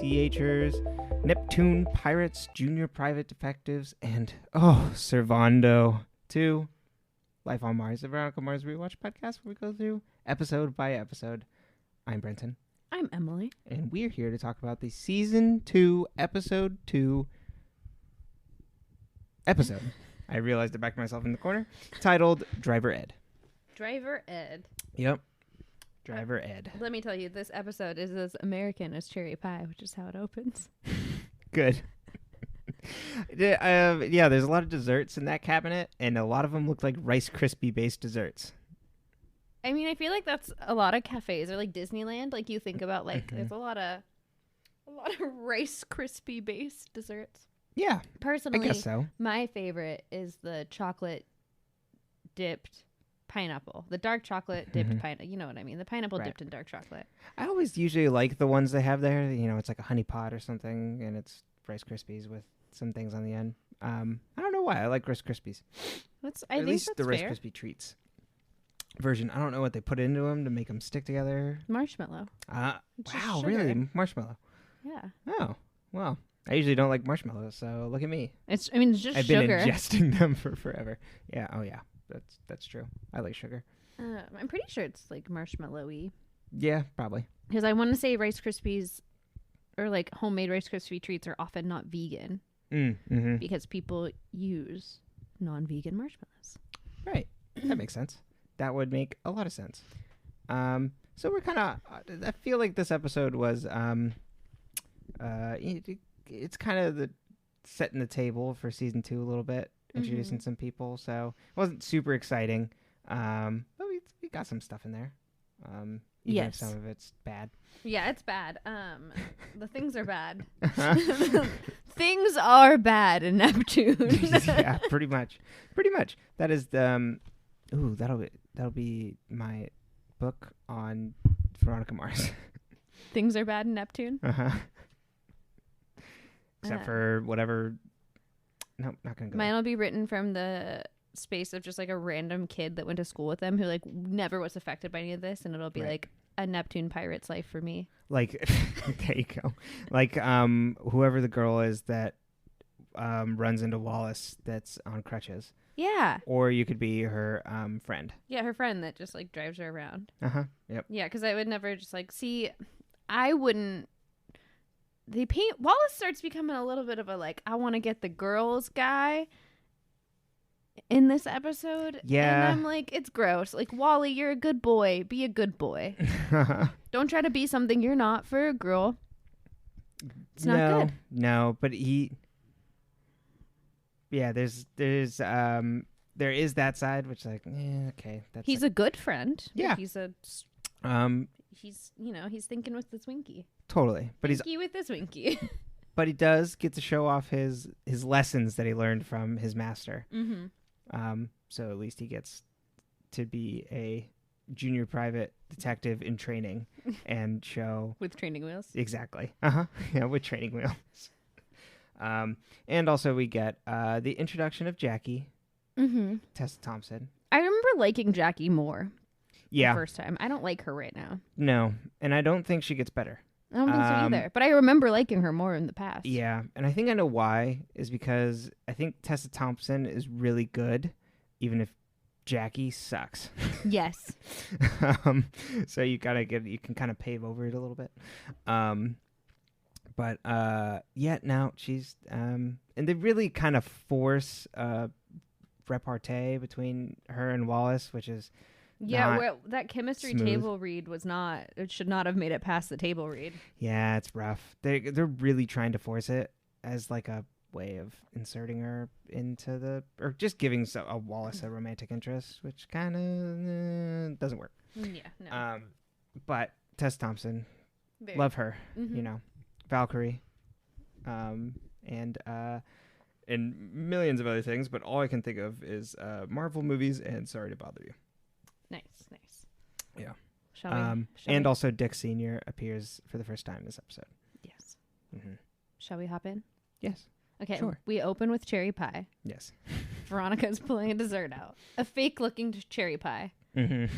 THers, Neptune Pirates, Junior Private Detectives, and, Servando 2, Life on Mars, the Veronica Mars Rewatch podcast where we go through episode by episode. I'm Brenton. I'm Emily. And we're here to talk about the Season 2, Episode 2 episode. I realized I backed myself in the corner. Titled Driver Ed. Driver Ed. Yep. Driver Ed. Let me tell you, this episode is as American as cherry pie, which is how it opens. Good. Yeah, there's a lot of desserts in that cabinet, and a lot of them look like Rice Krispie based desserts. I mean, I feel like that's a lot of cafes or like Disneyland. Like you think about there's a lot of Rice Krispie based desserts. Yeah. Personally, I guess so. My favorite is the chocolate dipped pineapple. The dark chocolate dipped pineapple. You know what I mean? The pineapple dipped in dark chocolate. I always usually like the ones they have there. You know, it's like a honey pot or something, and it's Rice Krispies with some things on the end. I don't know why. I like Rice Krispies. At least the Rice Krispie treats version. I don't know what they put into them to make them stick together. Marshmallow. Wow, really? Marshmallow. Yeah. Oh, well. I usually don't like marshmallows, so look at me. It's just I've sugar. I've been ingesting them for forever. Yeah. Oh, yeah. That's true. I like sugar. I'm pretty sure it's like marshmallowy. Yeah, probably. Because I want to say Rice Krispies or like homemade Rice Krispie treats are often not vegan. Because people use non-vegan marshmallows. Right. That makes sense. That would make a lot of sense. So we're kind of... I feel like this episode was... it's kind of setting the table for season 2 a little bit. Introducing some people. So it wasn't super exciting. But we got some stuff in there. Even if some of it's bad. Yeah, it's bad. The things are bad. Things are bad in Neptune. Yeah, pretty much. That is the that'll be my book on Veronica Mars. Things are bad in Neptune. Except for whatever. No, not gonna go. Mine will be written from the space of just like a random kid that went to school with them who like never was affected by any of this, and it'll be like a Neptune pirate's life for me. Like there you go. Like whoever the girl is that runs into Wallace that's on crutches. Yeah. Or you could be her friend. Yeah, her friend that just like drives her around. Yep. Yeah, because I would never just like I wouldn't. Wallace starts becoming a little bit of a like I want to get the girls guy in this episode. Yeah. And I'm like, it's gross. Like, Wally, you're a good boy. Be a good boy. Don't try to be something you're not for a girl. It's not good. No, but there is that side which like, okay. He's a good friend. Yeah. He's thinking with the Twinkie. Totally. But Twinkie with the Twinkie. But he does get to show off his lessons that he learned from his master. So at least he gets to be a junior private detective in training and show with training wheels. Exactly. Yeah, with training wheels. And also we get the introduction of Jackie, Tessa Thompson. I remember liking Jackie more. Yeah. The first time. I don't like her right now. No, and I don't think she gets better. I don't think so either. But I remember liking her more in the past. Yeah, and I think I know why. Is because I think Tessa Thompson is really good, even if Jackie sucks. Yes. So you can kind of pave over it a little bit. But now she's and they really kind of force repartee between her and Wallace, which is. Yeah, that chemistry table read it should not have made it past the table read. Yeah, it's rough. They're really trying to force it as like a way of inserting her into or just giving a Wallace a romantic interest, which kind of doesn't work. Yeah, no. But Tessa Thompson, love her, Valkyrie, and millions of other things, but all I can think of is Marvel movies and Sorry to Bother You. Nice. Yeah. Shall we? And also Dick Sr. appears for the first time in this episode. Yes. Shall we hop in? Yes. Okay. Sure. We open with cherry pie. Yes. Veronica's pulling a dessert out. A fake looking cherry pie.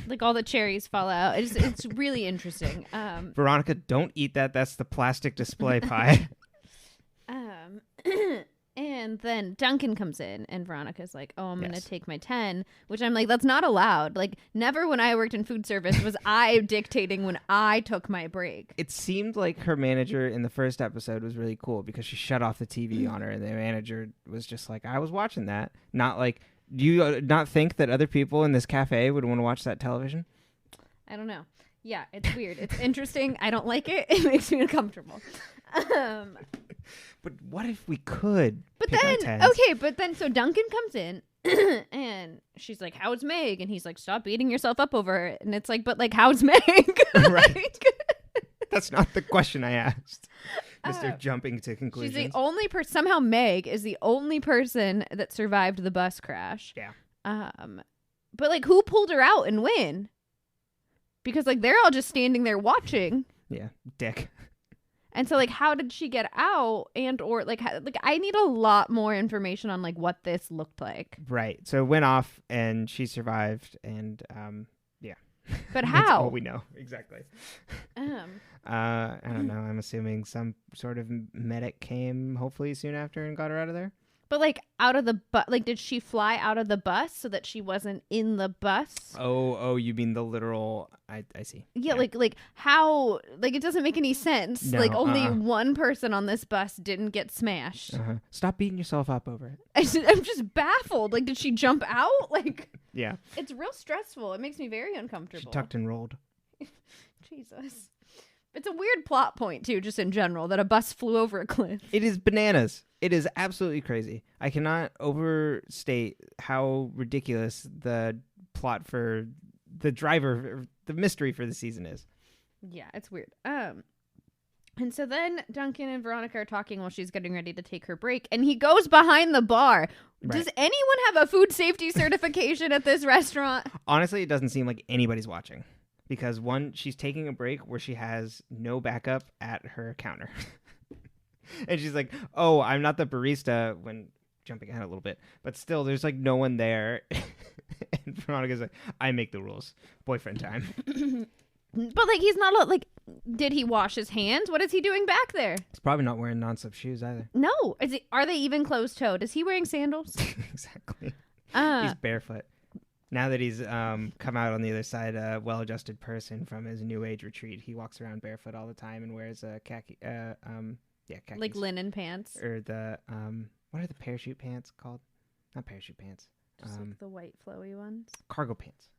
Like all the cherries fall out. It's really interesting. Veronica, don't eat that. That's the plastic display pie. And then Duncan comes in and Veronica's like, oh, I'm going to take my 10, which I'm like, that's not allowed. Like, never when I worked in food service was I dictating when I took my break. It seemed like her manager in the first episode was really cool because she shut off the TV on her, and the manager was just like, I was watching that. Not like, do you not think that other people in this cafe would want to watch that television? I don't know. Yeah, it's weird. It's interesting. I don't like it. It makes me uncomfortable. But what if we could? But then, so Duncan comes in and she's like, how's Meg? And he's like, stop beating yourself up over it. And it's like, but like, how's Meg? Right. That's not the question I asked. Mr. Jumping to conclusions. She's the only person, somehow Meg is the only person that survived the bus crash. Yeah. But like, who pulled her out and when? Because like, they're all just standing there watching. Yeah, dick. And so, like, how did she get out? And or like, I need a lot more information on like what this looked like. Right. So it went off, and she survived, and yeah. But how? That's all we know exactly. I don't know. I'm assuming some sort of medic came hopefully soon after and got her out of there. But like out of the bus, like did she fly out of the bus so that she wasn't in the bus? Oh, you mean the literal? I see. Yeah, like how? Like it doesn't make any sense. No, like only one person on this bus didn't get smashed. Stop beating yourself up over it. I'm just baffled. Like, did she jump out? Like, yeah, it's real stressful. It makes me very uncomfortable. She tucked and rolled. Jesus, it's a weird plot point too, just in general, that a bus flew over a cliff. It is bananas. It is absolutely crazy. I cannot overstate how ridiculous the plot for the driver, the mystery for the season is. Yeah, it's weird. And so then Duncan and Veronica are talking while she's getting ready to take her break, and he goes behind the bar. Right. Does anyone have a food safety certification at this restaurant? Honestly, it doesn't seem like anybody's watching. Because one, she's taking a break where she has no backup at her counter. And she's like, oh, I'm not the barista, when jumping ahead a little bit. But still, there's like no one there. And Veronica's like, I make the rules. Boyfriend time. But like, he's not like, did he wash his hands? What is he doing back there? He's probably not wearing non-slip shoes either. No. Are they even closed-toed? Is he wearing sandals? Exactly. He's barefoot. Now that he's come out on the other side, a well-adjusted person from his New Age retreat, he walks around barefoot all the time and wears khaki, khakis. Like linen pants. Or the, what are the parachute pants called? Not parachute pants. Just like the white flowy ones? Cargo pants.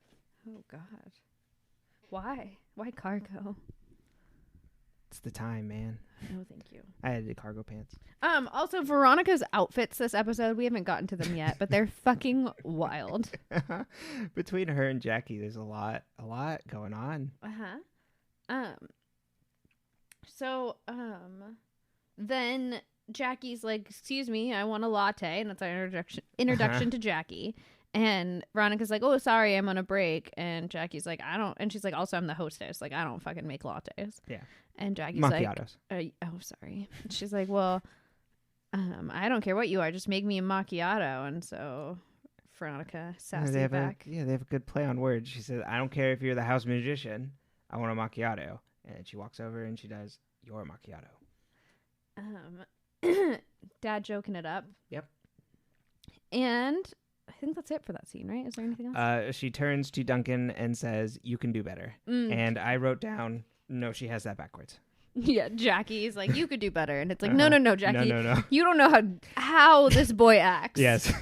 Oh, God. Why? Why cargo? It's the time, man. No, thank you. I had the cargo pants. Also, Veronica's outfits this episode, we haven't gotten to them yet, but they're fucking wild. Between her and Jackie, there's a lot going on. So, then Jackie's like, excuse me, I want a latte. And that's our introduction to Jackie. And Veronica's like, oh, sorry, I'm on a break. And Jackie's like, I don't. And she's like, also, I'm the hostess. Like, I don't fucking make lattes. Yeah. And Jackie's macchiatos. like, oh, sorry. She's like, well, I don't care what you are. Just make me a macchiato. And so Veronica sassy back. They have a good play on words. She says, I don't care if you're the house magician. I want a macchiato. And she walks over and she does your macchiato. Dad joking it up. Yep. And I think that's it for that scene, right? Is there anything else? She turns to Duncan and says, you can do better. And I wrote down, no, she has that backwards. Yeah, Jackie's like, you could do better. And it's like, no, Jackie. No. You don't know how this boy acts. Yes.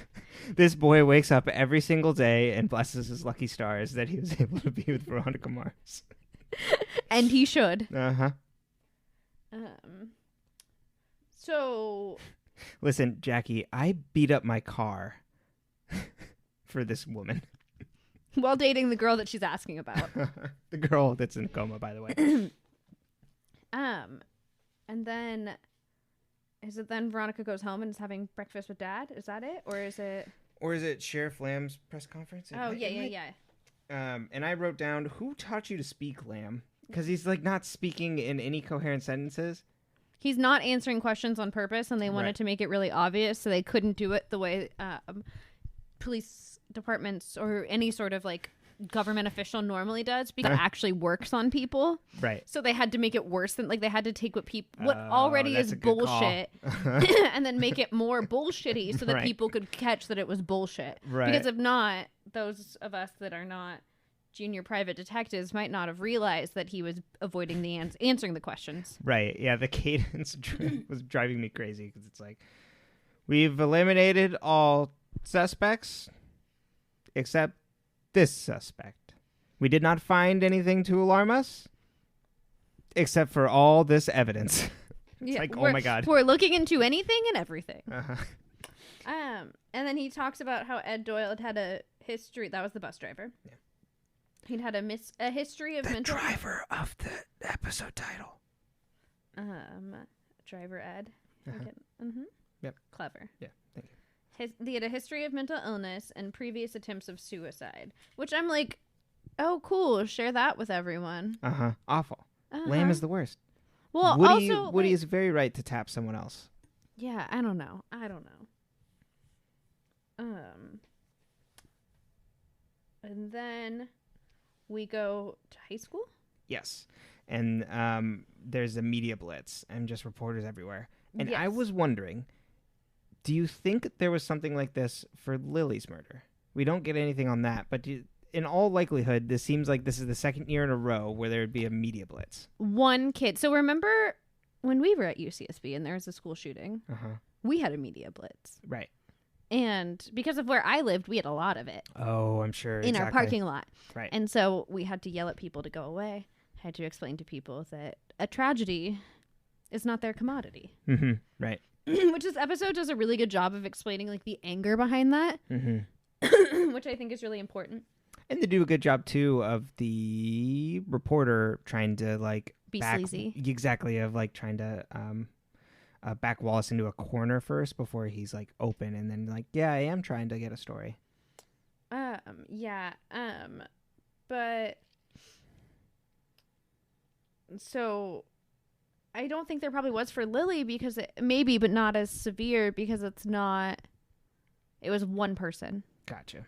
This boy wakes up every single day and blesses his lucky stars that he was able to be with Veronica Mars. And he should. Uh-huh. So... Listen, Jackie, I beat up my car for this woman. While dating the girl that she's asking about. The girl that's in a coma, by the way. And then... Is it then Veronica goes home and is having breakfast with Dad? Is that it? Or is it Sheriff Lamb's press conference? Yeah. And I wrote down, who taught you to speak, Lamb? Because he's like not speaking in any coherent sentences. He's not answering questions on purpose, and they wanted to make it really obvious, so they couldn't do it the way police departments or any sort of like government official normally does because it actually works on people. Right. So they had to make it worse than they had to take what already is bullshit and then make it more bullshitty so that people could catch that it was bullshit. Right. Because if not, those of us that are not junior private detectives might not have realized that he was avoiding the answering the questions. Right. Yeah. The cadence was driving me crazy because it's like, we've eliminated all suspects except this suspect. We did not find anything to alarm us except for all this evidence. It's oh my God. We're looking into anything and everything. Uh-huh. And then he talks about how Ed Doyle had a history. That was the bus driver. Yeah. He'd had a history of mental... The driver of the episode title. Driver Ed. Uh-huh. Yep. Clever. Yeah, thank you. He had a history of mental illness and previous attempts of suicide, which I'm like, oh, cool. Share that with everyone. Awful. Lame is the worst. Well, Woody is very right to tap someone else. Yeah, I don't know. And then we go to high school. Yes, and there's a media blitz and just reporters everywhere. And yes. I was wondering, do you think there was something like this for Lily's murder? We don't get anything on that, but in all likelihood, this seems like this is the second year in a row where there would be a media blitz. One kid. So remember when we were at UCSB and there was a school shooting? We had a media blitz. Right. And because of where I lived, we had a lot of it. Oh, I'm sure. In our parking lot. Right. And so we had to yell at people to go away. Had to explain to people that a tragedy is not their commodity. Right. Which this episode does a really good job of explaining like the anger behind that. Which I think is really important. And they do a good job too of the reporter trying to like be sleazy. Exactly, of like trying to back Wallace into a corner first before he's like open, and then like, yeah, I am trying to get a story. But so I don't think there probably was for Lily because maybe, but not as severe because it was one person. Gotcha.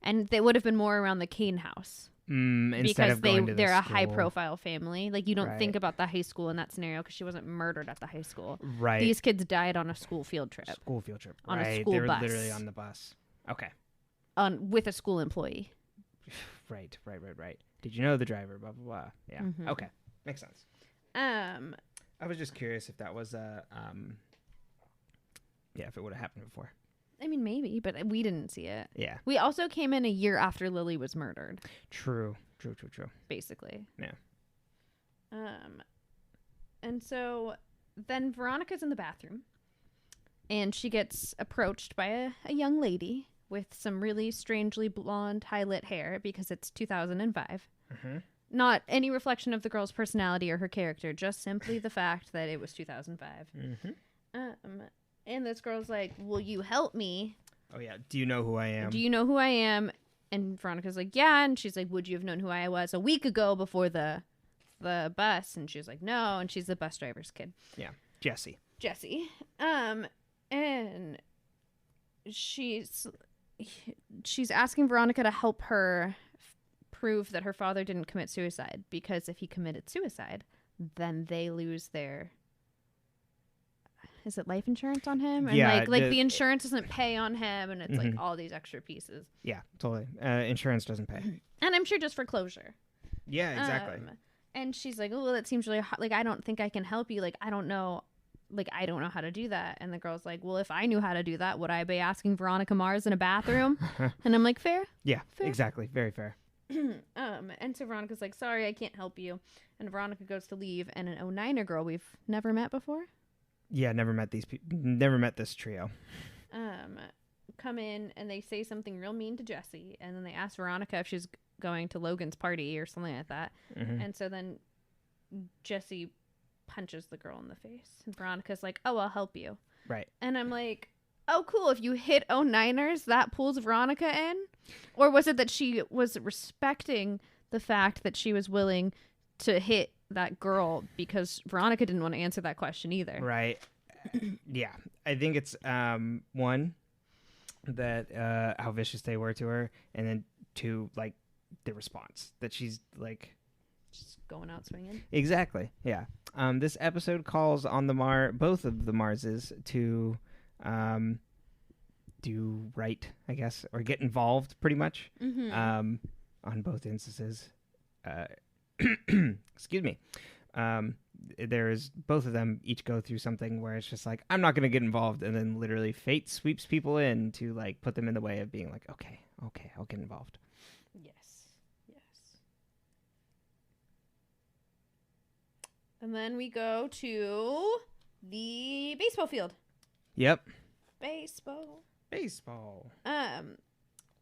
And they would have been more around the Kane house. Because they're a high profile family. Like you don't think about the high school in that scenario because she wasn't murdered at the high school. Right. These kids died on a school field trip. On a school bus. They were bus. literally on the bus. Okay. With a school employee. Right. Did you know the driver? Blah blah blah. Yeah. Okay. Makes sense. I was just curious if that was if it would have happened before. I mean, maybe, but we didn't see it. Yeah. We also came in a year after Lily was murdered. True. Basically. Yeah. And so then Veronica's in the bathroom and she gets approached by a young lady with some really strangely blonde, high-lit hair because it's 2005. Not any reflection of the girl's personality or her character, just simply the fact that it was 2005. And this girl's like, will you help me? Oh, yeah. Do you know who I am? And Veronica's like, yeah. And she's like, would you have known who I was a week ago before the bus? And she's like, no. And she's the bus driver's kid. Yeah. Jessie. And she's asking Veronica to help her prove that her father didn't commit suicide. Because if he committed suicide, then they lose their... Is it life insurance on him? And yeah, the insurance doesn't pay on him, and it's like all these extra pieces. Yeah, totally. Insurance doesn't pay. And I'm sure just for closure. Yeah, exactly. And she's like, oh, that seems really hard. Like, I don't think I can help you. Like, I don't know how to do that. And the girl's like, well, if I knew how to do that, would I be asking Veronica Mars in a bathroom? And I'm like, fair. Yeah, fair. Exactly. Very fair. And so Veronica's like, sorry, I can't help you. And Veronica goes to leave, and an 09er girl we've never met before. Yeah, never met these people. Never met this trio. Come in and they say something real mean to Jessie, and then they ask Veronica if she's going to Logan's party or something like that. And so then Jessie punches the girl in the face, and Veronica's like, "Oh, I'll help you." Right. And I'm like, "Oh, cool! If you hit 09ers, that pulls Veronica in," or was it that she was respecting the fact that she was willing to hit that girl because Veronica didn't want to answer that question either. Right. Yeah. I think it's one that how vicious they were to her, and then two, like the response that she's like just going out swinging. Exactly. Yeah. This episode calls on both of the Marses to do right, I guess, or get involved pretty much. On both instances. Excuse me. There's both of them each go through something where it's just like, I'm not going to get involved, and then literally fate sweeps people in to like put them in the way of being like, okay, I'll get involved. Yes. And then we go to the baseball field. Yep. Baseball.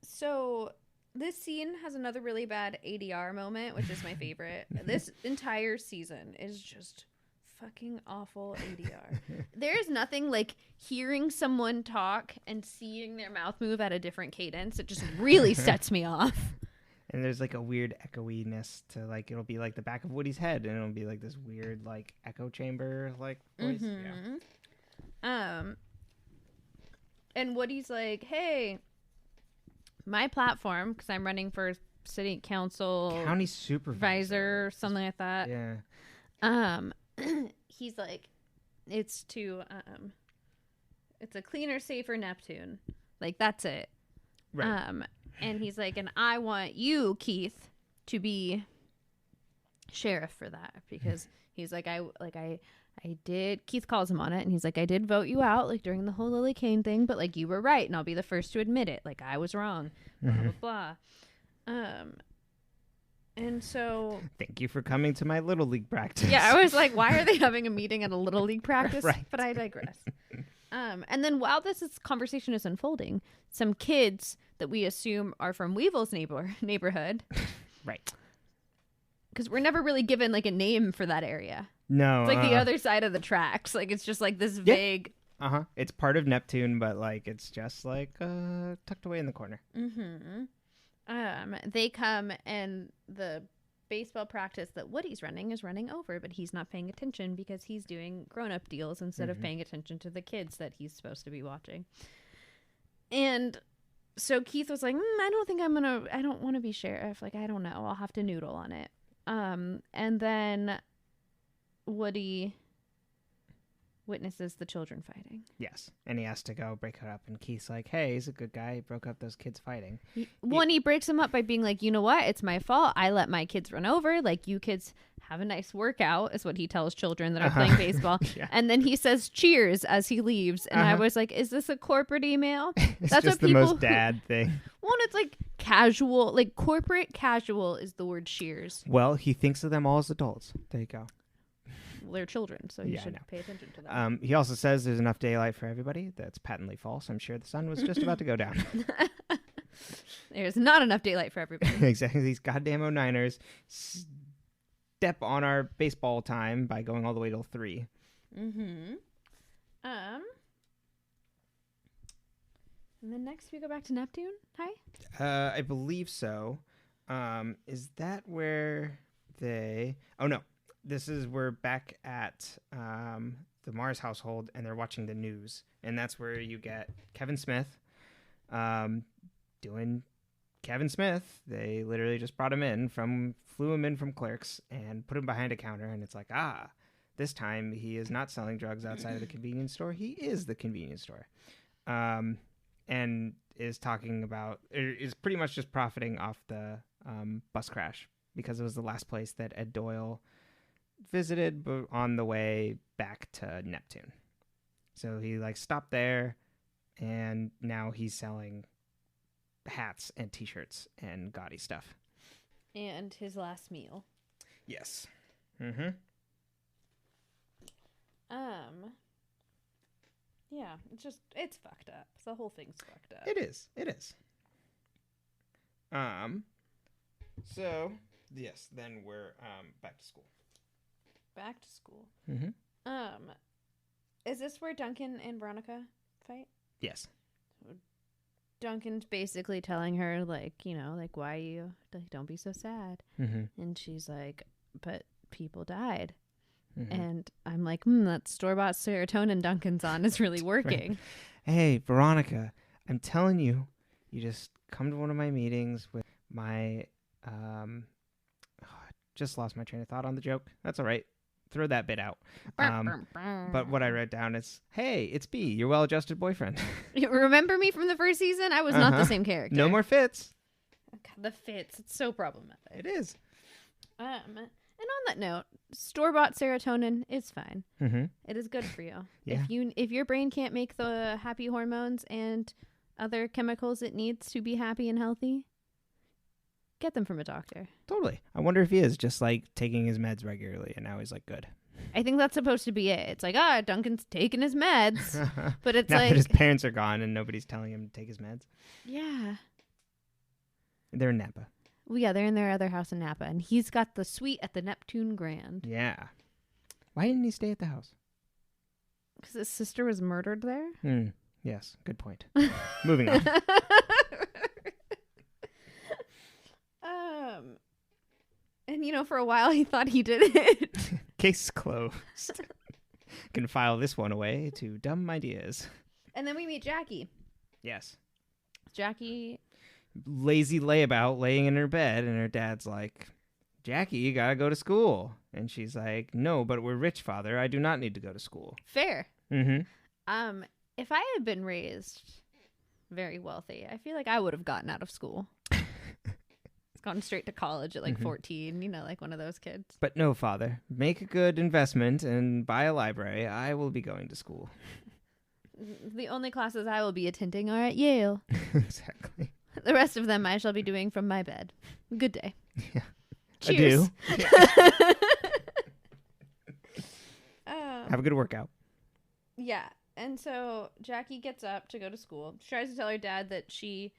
So this scene has another really bad ADR moment, which is my favorite. This entire season is just fucking awful ADR. There is nothing like hearing someone talk and seeing their mouth move at a different cadence. It just really sets me off. And there's like a weird echoiness to like, it'll be like the back of Woody's head, and it'll be like this weird like echo chamber like voice. Yeah. And Woody's like, hey, my platform, because I'm running for city council, county supervisor, or something like that. Yeah. He's like, it's a cleaner, safer Neptune. Like, that's it. Right. And he's like, and I want you, Keith, to be sheriff for that, because he's like, I did. Keith calls him on it, and he's like, I did vote you out, like during the whole Lily Kane thing, but like you were right, and I'll be the first to admit it. Like I was wrong. Blah blah blah. And so, thank you for coming to my Little League practice. Yeah, I was like, why are they having a meeting at a Little League practice? Right. But I digress. And then while this conversation is unfolding, some kids that we assume are from Weevil's neighborhood, right? Because we're never really given like a name for that area. No, it's like the other side of the tracks. Like it's just like this vague. It's part of Neptune, but like it's just like tucked away in the corner. They come, and the baseball practice that Woody's running is running over, but he's not paying attention because he's doing grown-up deals instead of paying attention to the kids that he's supposed to be watching. And so Keith was like, I don't want to be sheriff. Like, I don't know. I'll have to noodle on it. And then Woody witnesses the children fighting. Yes. And he has to go break it up. And Keith's like, hey, he's a good guy. He broke up those kids fighting. He breaks him up by being like, you know what? It's my fault. I let my kids run over. Like, you kids have a nice workout, is what he tells children that are playing baseball. Yeah. And then he says cheers as he leaves. And I was like, is this a corporate email? That's just what the most dad thing. Well, it's like casual, like corporate casual is the word cheers. Well, he thinks of them all as adults. There you go. Well, they're children, so you should pay attention to them. He also says there's enough daylight for everybody. That's patently false. I'm sure the sun was just about to go down. There's not enough daylight for everybody. Exactly. These goddamn 09ers step on our baseball time by going all the way till 3. And then next we go back to Neptune. Hi? I believe so. Is that where they... Oh, no. We're back at the Mars household, and they're watching the news. And that's where you get Kevin Smith doing Kevin Smith. They literally just brought him flew him in from Clerks and put him behind a counter. And it's like, this time he is not selling drugs outside of the convenience store. He is the convenience store. And is talking about, is pretty much just profiting off the bus crash, because it was the last place that Ed Doyle visited on the way back to Neptune. So he stopped there, and now he's selling hats and t-shirts and gaudy stuff. And his last meal. Yes. Yeah, it's fucked up. The whole thing's fucked up. It is. So, yes, then we're back to school. Is this where Duncan and Veronica fight? Yes. Duncan's basically telling her, why you don't be so sad. And she's like, but people died. And I'm like, that store-bought serotonin Duncan's on is really working. Right. Hey, Veronica, I'm telling you, you just come to one of my meetings with my Just lost my train of thought on the joke. That's all right. Throw that bit out. But what I wrote down is, hey, it's B, your well-adjusted boyfriend. You remember me from the first season? I was not the same character. No more fits. Oh, God, the fits. It's so problematic. It is. And on that note, store-bought serotonin is fine. Mm-hmm. It is good for you. Yeah. If your brain can't make the happy hormones and other chemicals it needs to be happy and healthy, get them from a doctor. Totally. I wonder if he is just like taking his meds regularly and now he's like good. I think that's supposed to be it. It's like, Duncan's taking his meds. But it's now like that his parents are gone and nobody's telling him to take his meds. Yeah. They're in Napa. Well, yeah, they're in their other house in Napa. And he's got the suite at the Neptune Grand. Yeah. Why didn't he stay at the house? Because his sister was murdered there? Yes, good point. Moving on. And, for a while he thought he did it. Case closed. Can file this one away to dumb ideas. And then we meet Jackie. Yes. Jackie. Lazy layabout laying in her bed, and her dad's like, Jackie, you gotta go to school. And she's like, no, but we're rich, Father. I do not need to go to school. Fair. Mm-hmm. If I had been raised very wealthy, I feel like I would have gotten out of school. Gone straight to college at 14, like one of those kids. But no, Father, make a good investment and buy a library. I will be going to school. The only classes I will be attending are at Yale. Exactly. The rest of them I shall be doing from my bed. Good day. Yeah. Cheers. Adieu. Have a good workout. Yeah. And so Jackie gets up to go to school. She tries to tell her dad that she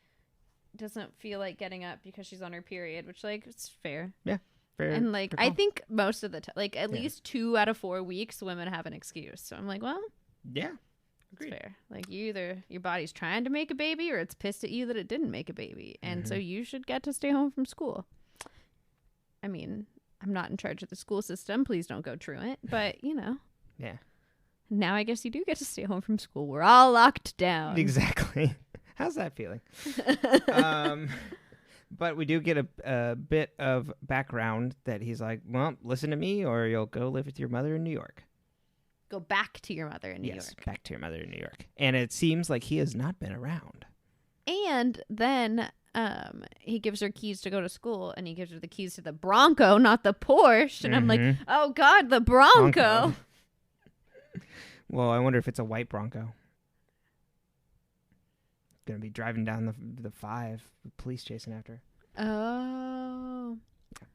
doesn't feel like getting up because she's on her period, which it's fair. Yeah, fair. And I think most of the time, at least 2 out of 4 weeks, women have an excuse. So I'm like, well, yeah, it's fair. Either your body's trying to make a baby or it's pissed at you that it didn't make a baby, and so you should get to stay home from school. I mean, I'm not in charge of the school system. Please don't go truant. But yeah. Now I guess you do get to stay home from school. We're all locked down. Exactly. How's that feeling? But we do get a bit of background that he's like, well, listen to me or you'll go live with your mother in New York. Go back to your mother in New York. Yes, back to your mother in New York. And it seems like he has not been around. And then he gives her keys to go to school, and he gives her the keys to the Bronco, not the Porsche. And I'm like, oh, God, the Bronco. Well, I wonder if it's a white Bronco. Gonna be driving down the 5, police chasing after. Oh,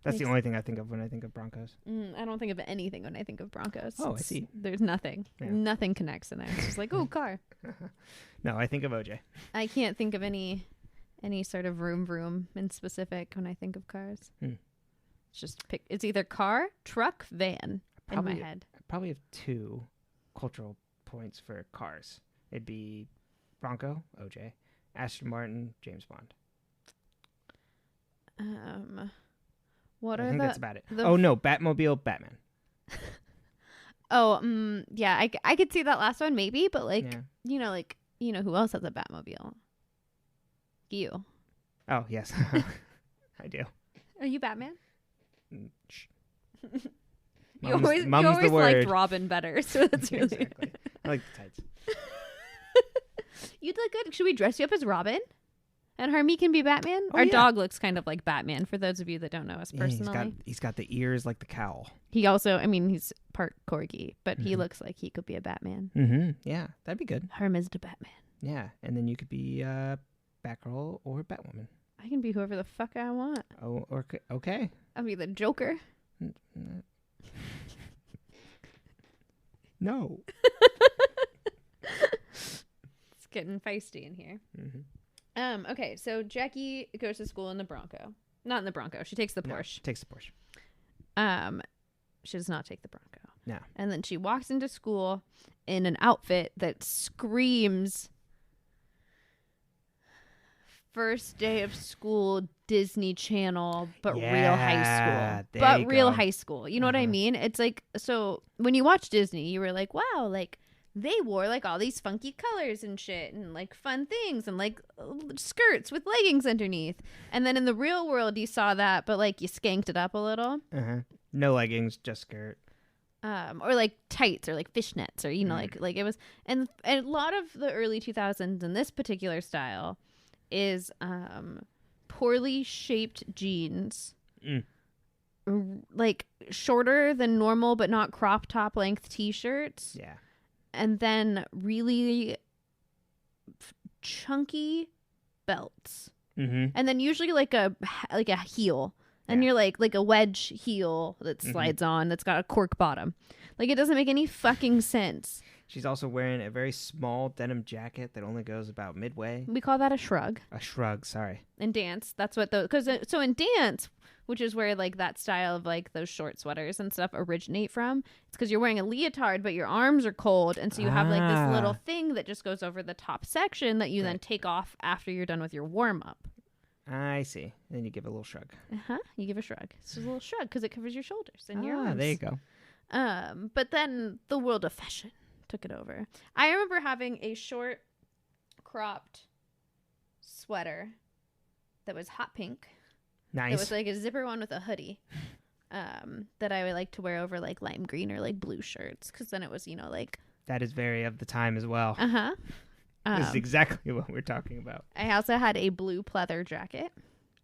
that's the only thing I think of when I think of Broncos. I don't think of anything when I think of Broncos. I see. There's nothing. Yeah. Nothing connects in there. It's just like, oh, car. No, I think of OJ. I can't think of any sort of vroom in specific when I think of cars. It's just it's either car, truck, van in my head. I probably have 2 cultural points for cars. It'd be Bronco, OJ, Aston Martin, James Bond. What I are think the? that's about it. Oh no, Batmobile, Batman. Yeah, I could see that last one maybe, but who else has a Batmobile? You. Oh yes, I do. Are you Batman? Shh. You always liked Robin better, so that's really exactly. I like the tights. You'd look good. Should we dress you up as Robin? And Harmy can be Batman? Our dog looks kind of like Batman, for those of you that don't know us personally. He's got the ears like the cowl. He also, he's part corgi, but he looks like he could be a Batman. Mm-hmm. Yeah, that'd be good. Herm is the Batman. Yeah, and then you could be Batgirl or Batwoman. I can be whoever the fuck I want. Oh, okay. I'll be the Joker. No. It's getting feisty in here. Okay, so Jackie goes to school in the Bronco. Not in the Bronco. She takes the Porsche. Takes the Porsche. She does not take the Bronco. No. And then she walks into school in an outfit that screams first day of school Disney Channel, but real high school. But real high school. You know what I mean? It's like, so when you watch Disney, you were like, wow, like they wore like all these funky colors and shit and like fun things and like skirts with leggings underneath. And then in the real world, you saw that, but like you skanked it up a little. No leggings, just skirt. Or like tights or like fishnets or, you know, like it was. And a lot of the early 2000s in this particular style is poorly shaped jeans. Like shorter than normal, but not crop top length t-shirts. Yeah. And then really chunky belts. And then usually like a heel. And you're like a wedge heel that slides on that's got a cork bottom. Like it doesn't make any fucking sense. She's also wearing a very small denim jacket that only goes about midway. We call that a shrug. A shrug, sorry. In dance, that's what so in dance, which is where like that style of like those short sweaters and stuff originate from. It's because you're wearing a leotard, but your arms are cold. And so you have like this little thing that just goes over the top section that you then take off after you're done with your warm up. I see. And then you give a little shrug. You give a shrug. It's just a little shrug because it covers your shoulders and your arms. There you go. But then the world of fashion took it over. I remember having a short cropped sweater that was hot pink. Nice. It was like a zipper one with a hoodie that I would like to wear over like lime green or like blue shirts because then it was, you know, like... That is very of the time as well. This is exactly what we're talking about. I also had a blue pleather jacket.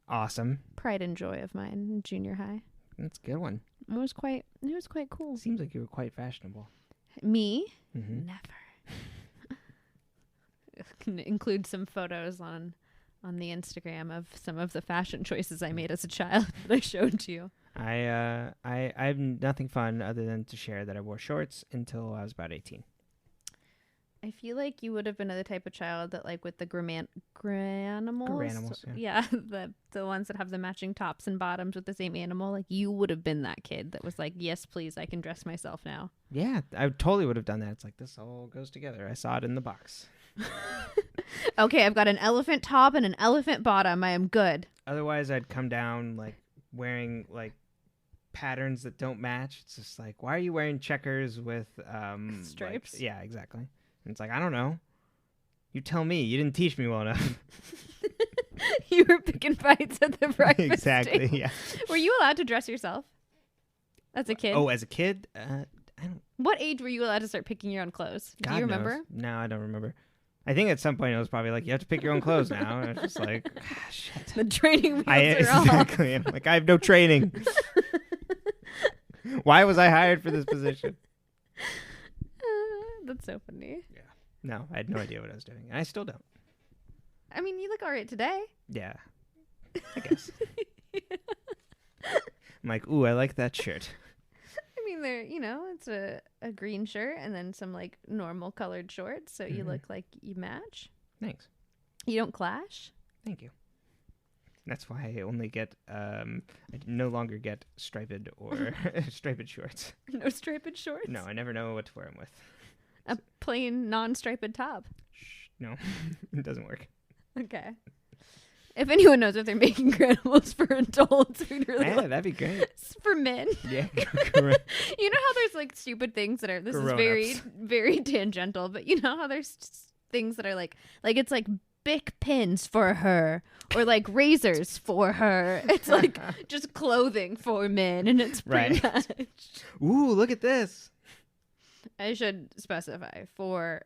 Awesome. Pride and joy of mine in junior high. That's a good one. It was quite cool. Seems like you were quite fashionable. Me? Never. Include some photos on the Instagram of some of the fashion choices I made as a child that I showed you. I have nothing fun other than to share that I wore shorts until I was about 18. I feel like you would have been the type of child that, like, with the Garanimals. Garanimals, yeah. The ones that have the matching tops and bottoms with the same animal. Like, you would have been that kid that was like, yes, please, I can dress myself now. Yeah, I totally would have done that. It's like, this all goes together. I saw it in the box. Okay, I've got an elephant top and an elephant bottom. I am good. Otherwise, I'd come down, like, wearing, like, patterns that don't match. It's just like, why are you wearing checkers with stripes? Like, yeah, exactly. And it's like, I don't know. You tell me. You didn't teach me well enough. You were picking fights at the breakfast Exactly, table. yeah. Were you allowed to dress yourself as a kid? Oh, as a kid? I don't. What age were you allowed to start picking your own clothes? Do you remember? Knows. No, I don't remember. I think at some point it was probably like, you have to pick your own clothes now. And it's just like, shit. The training wheels are off. Exactly. I'm like, I have no training. Why was I hired for this position? That's so funny. Yeah. No, I had no idea what I was doing. And I still don't. I mean, you look all right today. Yeah. I guess. I'm like, ooh, I like that shirt. I mean, it's a green shirt and then some like normal colored shorts. So you look like you match. Thanks. You don't clash. Thank you. That's why I only get, I no longer get striped or striped shorts. No striped shorts? No, I never know what to wear them with. A plain non-striped top. No, it doesn't work. Okay. If anyone knows if they're making Garanimals for adults, we'd really that'd be great. For men. Yeah, correct. You know how there's like stupid things that are, this is very, very tangential, but you know how there's things that are like it's like Bic pins for her or like razors for her. It's like just clothing for men and it's pretty much. Ooh, look at this. I should specify for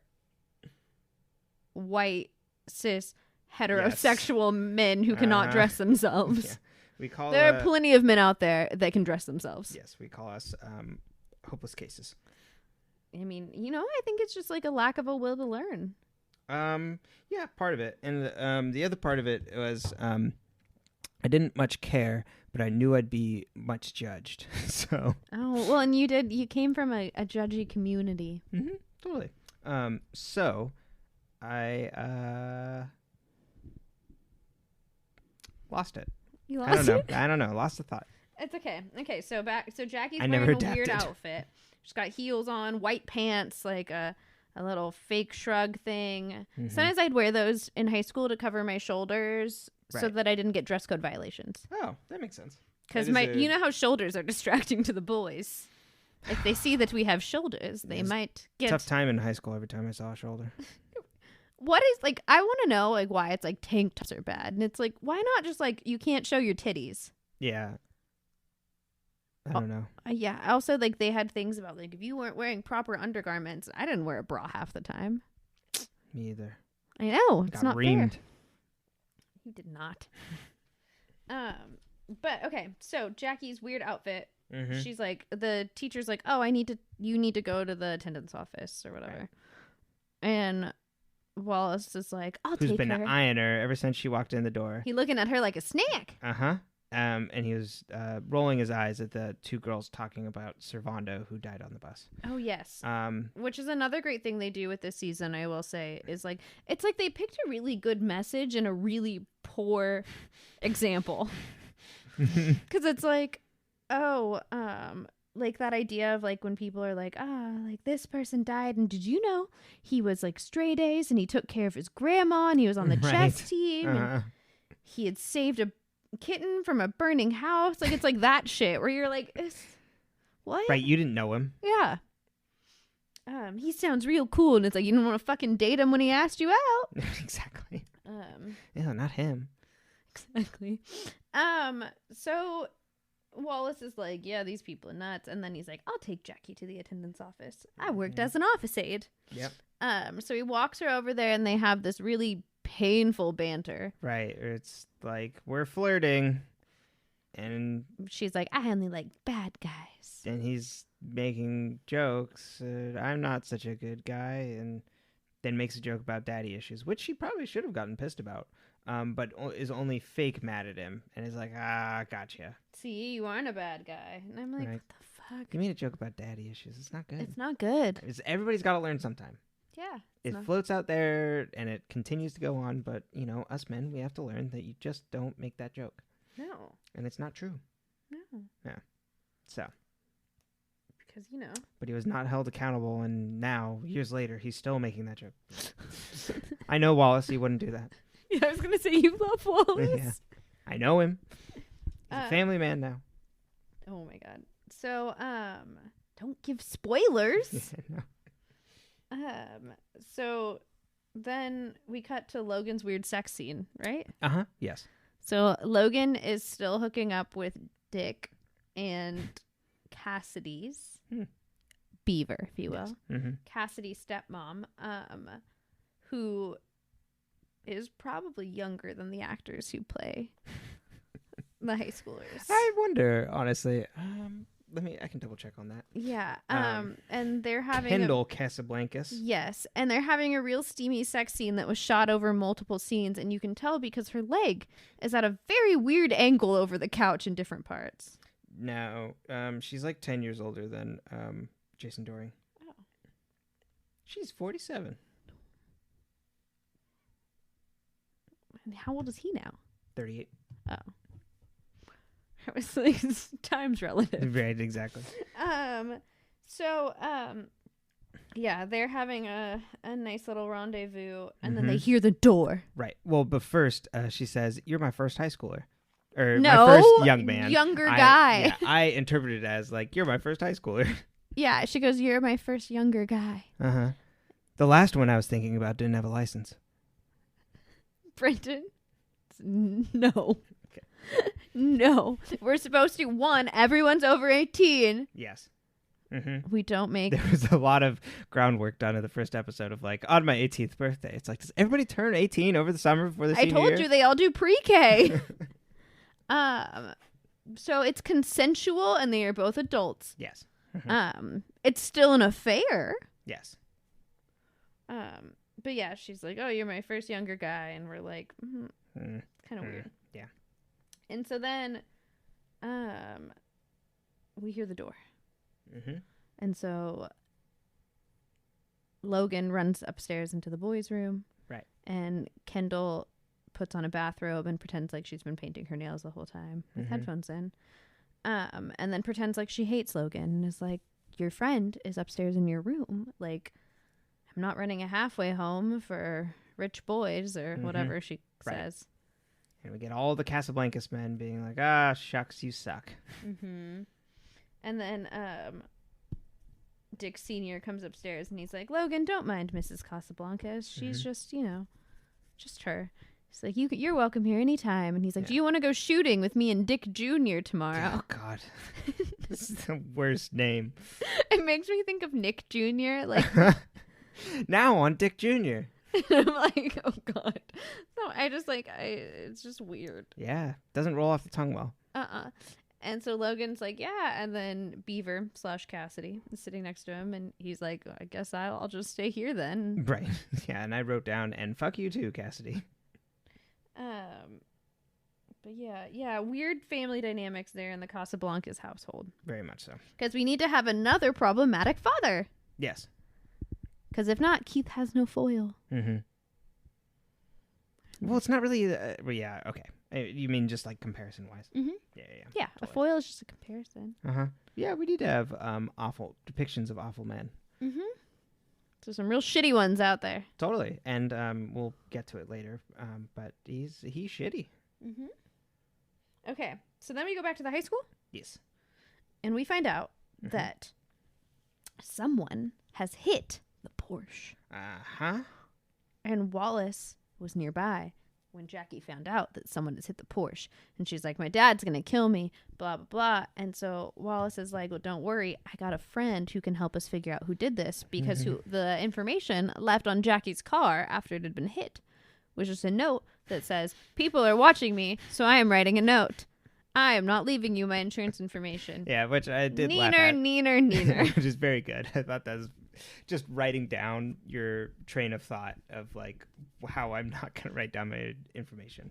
white, cis, heterosexual men who cannot dress themselves. Yeah. We call there are plenty of men out there that can dress themselves. Yes, we call us hopeless cases. I mean, I think it's just like a lack of a will to learn. Yeah, part of it. And the other part of it was I didn't much care, but I knew I'd be much judged. So. Oh, well, and you came from a judgy community. Mm-hmm, totally. So I lost it. You lost it? I don't know. Lost the thought. It's okay. Okay, so Jackie's I wearing never a adapted. weird outfit. She's got heels on, white pants, like a little fake shrug thing. Mm-hmm. Sometimes I'd wear those in high school to cover my shoulders so that I didn't get dress code violations. Oh, that makes sense. Because you know how shoulders are distracting to the boys. if they see that we have shoulders, they might get... Tough time in high school every time I saw a shoulder. What is, like, I want to know, like, why it's, like, tank tops are bad. And it's, like, why not just, like, you can't show your titties? Yeah. I don't know. Yeah. Also, like, they had things about, like, if you weren't wearing proper undergarments, I didn't wear a bra half the time. Me either. I know. It's not reamed. fair. You did not. But, okay. So, Jackie's weird outfit. Mm-hmm. She's, like, the teacher's like, oh, you need to go to the attendant's office or whatever. Right. And Wallace is like, I'll take her. Who's been eyeing her ever since she walked in the door. He looking at her like a snack. Uh-huh. And he was rolling his eyes at the two girls talking about Servando, who died on the bus. Oh, yes. Which is another great thing they do with this season, I will say, is like, it's like they picked a really good message and a really poor example. Because it's like, like that idea of like when people are like, like this person died, and did you know he was like straight A's and he took care of his grandma and he was on the chess team and he had saved a kitten from a burning house. Like, it's like that shit where you're like, what? Right, you didn't know him. Yeah. He sounds real cool, and it's like you didn't want to fucking date him when he asked you out. Exactly. Yeah, not him. Exactly. So Wallace is like, yeah, these people are nuts, and then he's like, I'll take Jackie to the attendant's office. I worked as an office aide. Yep. So he walks her over there, and they have this really painful banter. Right. It's like, we're flirting, and she's like, I only like bad guys. And he's making jokes. I'm not such a good guy, and then makes a joke about daddy issues, which she probably should have gotten pissed about. But is only fake mad at him, and is like, gotcha. See, you aren't a bad guy. And I'm like, right. What the fuck? You made a joke about daddy issues. It's not good. It's not good. Everybody's got to learn sometime. Yeah. It floats out there, and it continues to go on, but, you know, us men, we have to learn that you just don't make that joke. No. And it's not true. No. Yeah. So. Because, you know. But he was not held accountable, and now, years later, he's still making that joke. I know Wallace, he wouldn't do that. Yeah, I was going to say, you love Wallace. Yeah. I know him. He's a family man now. Oh, my God. So, don't give spoilers. No. So then we cut to Logan's weird sex scene, right? Uh-huh. Yes. So Logan is still hooking up with Dick and Cassidy's Beaver, if you will. Yes. Mm-hmm. Cassidy's stepmom, who is probably younger than the actors who play the high schoolers. I wonder, honestly. I can double check on that. Yeah. And they're having Kendall Casablancas. Yes. And they're having a real steamy sex scene that was shot over multiple scenes, and you can tell because her leg is at a very weird angle over the couch in different parts. No. She's like 10 years older than Jason Doring. Oh. She's 47. And how old is he now? 38. Oh. I was like, time's relative. Right, exactly. Yeah, they're having a nice little rendezvous, and then they hear the door. Right. Well, but first, she says, "You're my first high schooler." Or no, my first young man. Younger guy. Yeah, I interpreted it as, like, you're my first high schooler. Yeah, she goes, you're my first younger guy. Uh-huh. The last one I was thinking about didn't have a license. Brendan? No. No. We're supposed to, one, everyone's over 18. Yes. Mm-hmm. We don't make... There was a lot of groundwork done in the first episode of, like, on my 18th birthday. It's like, does everybody turn 18 over the summer before the senior year? I told you they all do pre-K. So it's consensual, and they are both adults. Yes. Mm-hmm. It's still an affair. Yes. But yeah, she's like, oh, you're my first younger guy. And we're like, kind of weird. Yeah. And so then, we hear the door. Mm-hmm. And so Logan runs upstairs into the boys' room. Right. And Kendall puts on a bathrobe and pretends like she's been painting her nails the whole time with headphones in. And then pretends like she hates Logan and is like, your friend is upstairs in your room. Like, I'm not running a halfway home for rich boys or whatever she says. And we get all the Casablancas men being like, ah, shucks, you suck. Mm-hmm. And then Dick Sr. comes upstairs and he's like, Logan, don't mind Mrs. Casablanca. She's just, just her. He's like, you're welcome here anytime. And he's like, do you want to go shooting with me and Dick Jr. tomorrow? Oh, God. This is the worst name. It makes me think of Nick Jr. Like, now on Dick Jr. I'm like, oh, God. No, it's just weird. Yeah. Doesn't roll off the tongue well. And so Logan's like, yeah. And then Beaver / Cassidy is sitting next to him. And he's like, I guess I'll just stay here then. Right. Yeah. And I wrote down, and fuck you too, Cassidy. But yeah. Weird family dynamics there in the Casablancas household. Very much so. Because we need to have another problematic father. Yes. Because if not, Keith has no foil. Mm-hmm. Well, it's not really... yeah, okay. You mean just like comparison-wise? Mm-hmm. Yeah. Yeah, totally. A foil is just a comparison. Uh-huh. Yeah, we need to have awful depictions of awful men. Mm-hmm. So some real shitty ones out there. Totally. And we'll get to it later. But he's shitty. Mm-hmm. Okay, so then we go back to the high school? Yes. And we find out that someone has hit the Porsche. Uh-huh. And Wallace was nearby when Jackie found out that someone has hit the Porsche. And she's like, my dad's going to kill me, blah, blah, blah. And so Wallace is like, well, don't worry. I got a friend who can help us figure out who did this because the information left on Jackie's car after it had been hit was just a note that says, people are watching me, so I am writing a note. I am not leaving you my insurance information. Yeah, which I did laugh at. Neener. Which is very good. I thought that was just writing down your train of thought of like how I'm not going to write down my information.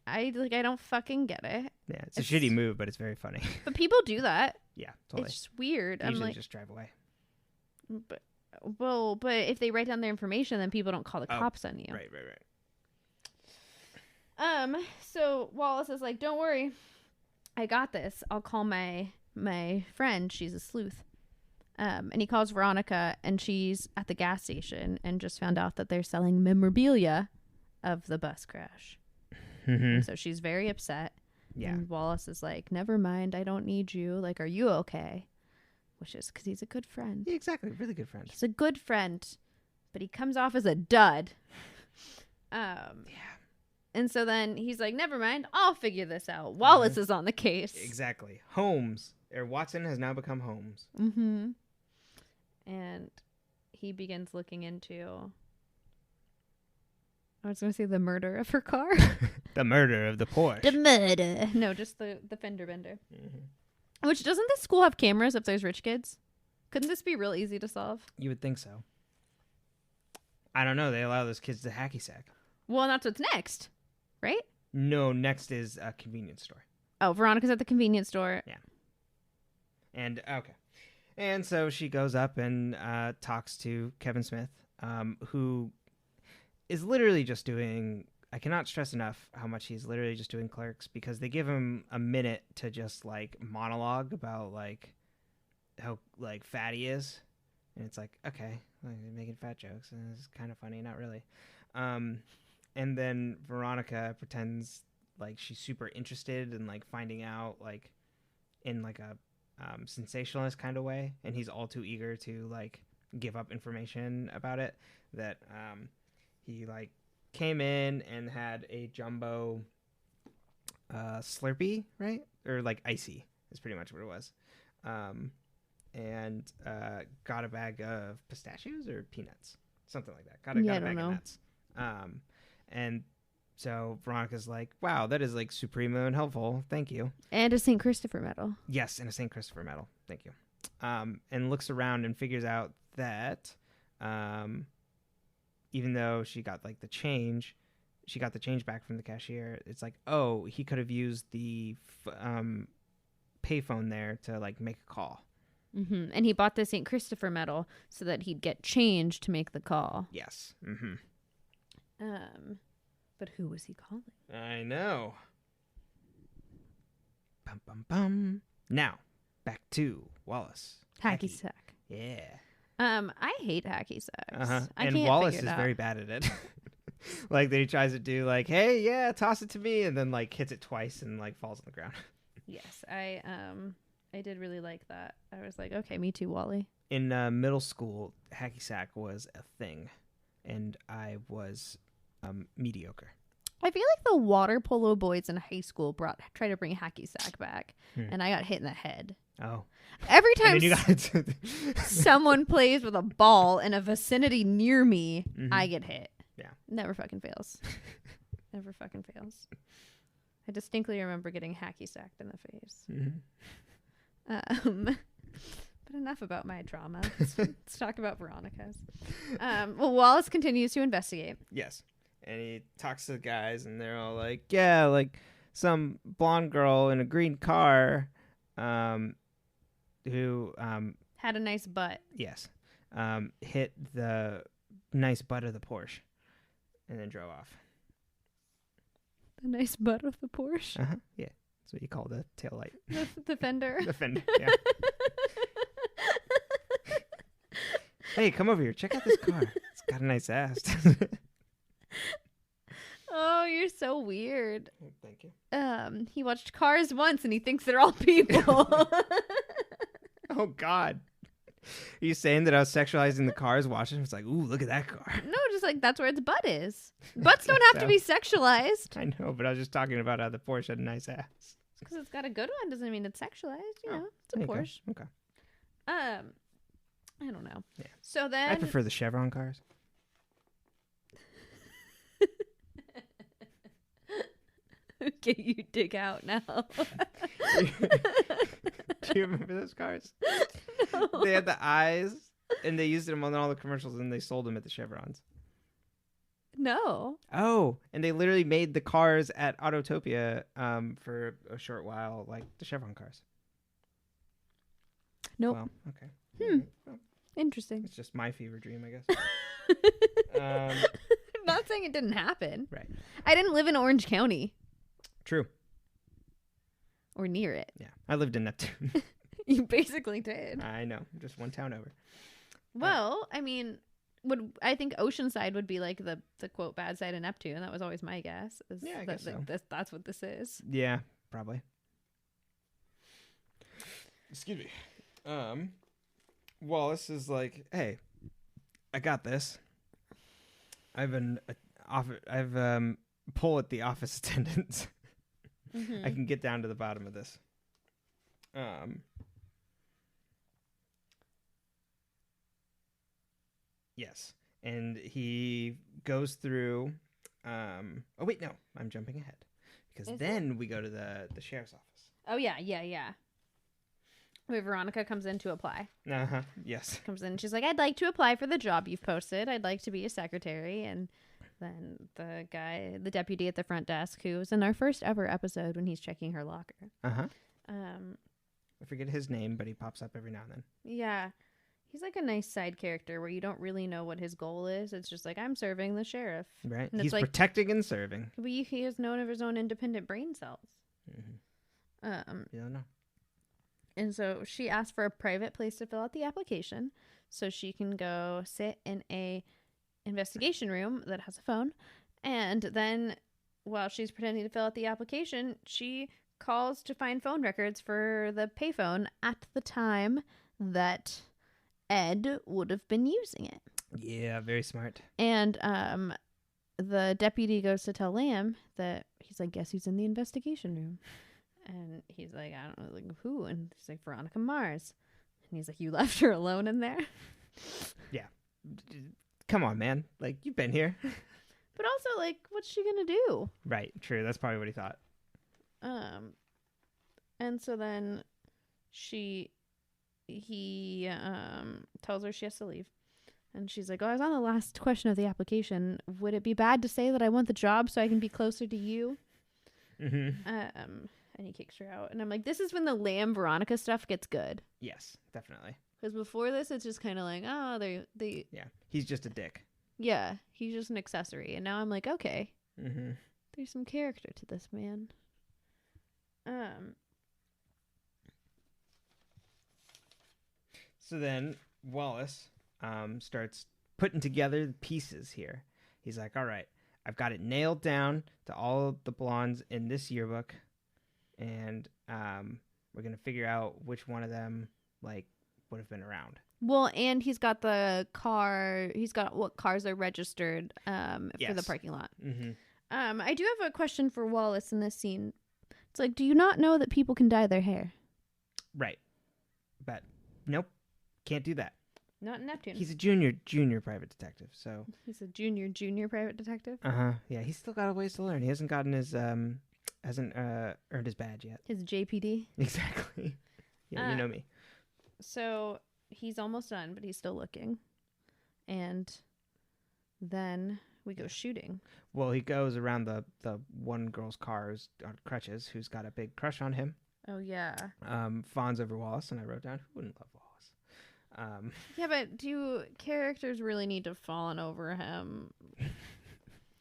I don't fucking get it. Yeah, it's a shitty move, but it's very funny. But people do that. Yeah, totally. It's just weird. They usually I'm like, just drive away. But if they write down their information, then people don't call the cops on you. Right. So Wallace is like, don't worry, I got this. I'll call my friend. She's a sleuth. And he calls Veronica, and she's at the gas station and just found out that they're selling memorabilia of the bus crash. And so she's very upset. Yeah. And Wallace is like, never mind, I don't need you. Like, are you okay? Which is because he's a good friend. Yeah, exactly. Really good friend. He's a good friend, but he comes off as a dud. Yeah. And so then he's like, never mind, I'll figure this out. Wallace is on the case. Exactly. Watson has now become Holmes. Mm-hmm. And he begins looking into, I was going to say the murder of her car. The murder of the Porsche. The murder. No, just the fender bender. Mm-hmm. Which, doesn't this school have cameras if there's rich kids? Couldn't this be real easy to solve? You would think so. I don't know. They allow those kids to hacky sack. Well, that's what's next, right? No, next is a convenience store. Oh, Veronica's at the convenience store. Yeah. And, okay. And so she goes up and talks to Kevin Smith, who is literally just doing... I cannot stress enough how much he's literally just doing clerks, because they give him a minute to just, like, monologue about, like, how, like, fat he is. And it's like, okay, like, they're making fat jokes, and it's kind of funny, not really. And then Veronica pretends like she's super interested in, like, finding out, like, in, like, a sensationalist kind of way, and he's all too eager to, like, give up information about it, that he, like, came in and had a jumbo Slurpee, right? Or, like, icy is pretty much what it was. And got a bag of pistachios or peanuts, something like that. Got a bag of nuts. And so Veronica's like, wow, that is, like, supremo and helpful. Thank you. And a St. Christopher medal. Yes, and a St. Christopher medal. Thank you. And looks around and figures out that even though she got, like, the change back from the cashier, it's like, oh, he could have used the payphone there to, like, make a call. Mm-hmm. And he bought the St. Christopher medal so that he'd get change to make the call. Yes. Mm-hmm. But who was he calling? I know. Bum, bum, bum. Now, back to Wallace. Hacky sack. Yeah. I hate hacky sacks. Uh-huh. I and can't Wallace figure is it out. very bad at it. Like, that he tries to do, like, hey, yeah, toss it to me, and then, like, hits it twice and, like, falls on the ground. Yes, I did really like that. I was like, okay, me too, Wally. in middle school, hacky sack was a thing, and I was mediocre. I feel like the water polo boys in high school tried to bring hacky sack back, and I got hit in the head. Oh. Every time you someone plays with a ball in a vicinity near me, I get hit. Yeah. Never fucking fails. Never fucking fails. I distinctly remember getting hacky sacked in the face. But enough about my trauma. Let's talk about Veronica's. Well, Wallace continues to investigate. Yes. And he talks to the guys, and they're all like, yeah, like some blonde girl in a green car who had a nice butt. Yes. Hit the nice butt of the Porsche and then drove off. The nice butt of the Porsche? Uh-huh. Yeah. That's what you call the taillight. The fender? The fender, yeah. Hey, come over here. Check out this car. It's got a nice ass. Oh, you're so weird. Thank you. He watched Cars once and he thinks they're all people. Oh, God. Are you saying that I was sexualizing the cars watching? It's like, ooh, look at that car. No, just like that's where its butt is. Butts don't have to be sexualized. I know, but I was just talking about how the Porsche had a nice ass. Because it's got a good one doesn't mean it's sexualized. You know, it's a Porsche. Okay. I don't know. Yeah. So then I prefer the Chevron cars. Okay, you dig out now. Do you remember those cars? No. They had the eyes, and they used them on all the commercials, and they sold them at the Chevrons. No. Oh, and they literally made the cars at Autotopia for a short while, like the Chevron cars. Nope. Well, okay. Well, Interesting. it's just my fever dream, I guess. I'm not saying it didn't happen. Right. I didn't live in Orange County. True. Or near it. Yeah. I lived in Neptune. You basically did. I know. Just one town over. Well, I mean, I think Oceanside would be like the quote bad side of Neptune. That was always my guess. Yeah, I guess so. That's what this is. Yeah, probably. Excuse me. Wallace is like, hey, I got this. I've pull at the office attendants. I can get down to the bottom of this. Yes. And he goes through oh wait, no, I'm jumping ahead. Because then we go to the sheriff's office. Oh yeah. Where Veronica comes in to apply. Uh-huh. Yes. Comes in, she's like, I'd like to apply for the job you've posted. I'd like to be a secretary. And then the deputy at the front desk, who was in our first ever episode when he's checking her locker. Uh-huh. I forget his name, but he pops up every now and then. Yeah. He's like a nice side character where you don't really know what his goal is. It's just like, I'm serving the sheriff. Right. And He's like, protecting and serving. He has none of his own independent brain cells. Mm-hmm. You don't know. And so she asked for a private place to fill out the application so she can go sit in a investigation room that has a phone. And then while she's pretending to fill out the application, she calls to find phone records for the payphone at the time that Ed would have been using it. Yeah, very smart. And the deputy goes to tell Lamb that he's like, guess who's in the investigation room? And he's like, I don't know, like, who? And he's like, Veronica Mars. And he's like, you left her alone in there? Yeah. Come on, man. Like, you've been here. But also, like, what's she gonna do? Right. True. That's probably what he thought. And so then he tells her she has to leave. And she's like, oh, I was on the last question of the application. Would it be bad to say that I want the job so I can be closer to you? Mm-hmm. And he kicks her out. And I'm like, this is when the Lamb Veronica stuff gets good. Yes, definitely. Because before this, it's just kind of like, oh, they. Yeah, he's just a dick. Yeah, he's just an accessory. And now I'm like, okay, there's some character to this man. So then Wallace starts putting together the pieces here. He's like, all right, I've got it nailed down to all of the blondes in this yearbook. And we're going to figure out which one of them, like, would have been around. Well, and he's got the car. He's got what cars are registered for the parking lot. Mm-hmm. I do have a question for Wallace in this scene. It's like, do you not know that people can dye their hair? Right. But nope, can't do that. Not in Neptune. He's a junior private detective, so. He's a junior private detective? Yeah, he's still got a ways to learn. He hasn't gotten his, hasn't earned his badge yet. His JPD? Exactly. Yeah, you know me. So he's almost done, but he's still looking. And then we go shooting. Well, he goes around the one girl's car who's on crutches, who's got a big crush on him. Oh, yeah. Fawns over Wallace, and I wrote down, who wouldn't love Wallace? Yeah, but do characters really need to fawn over him?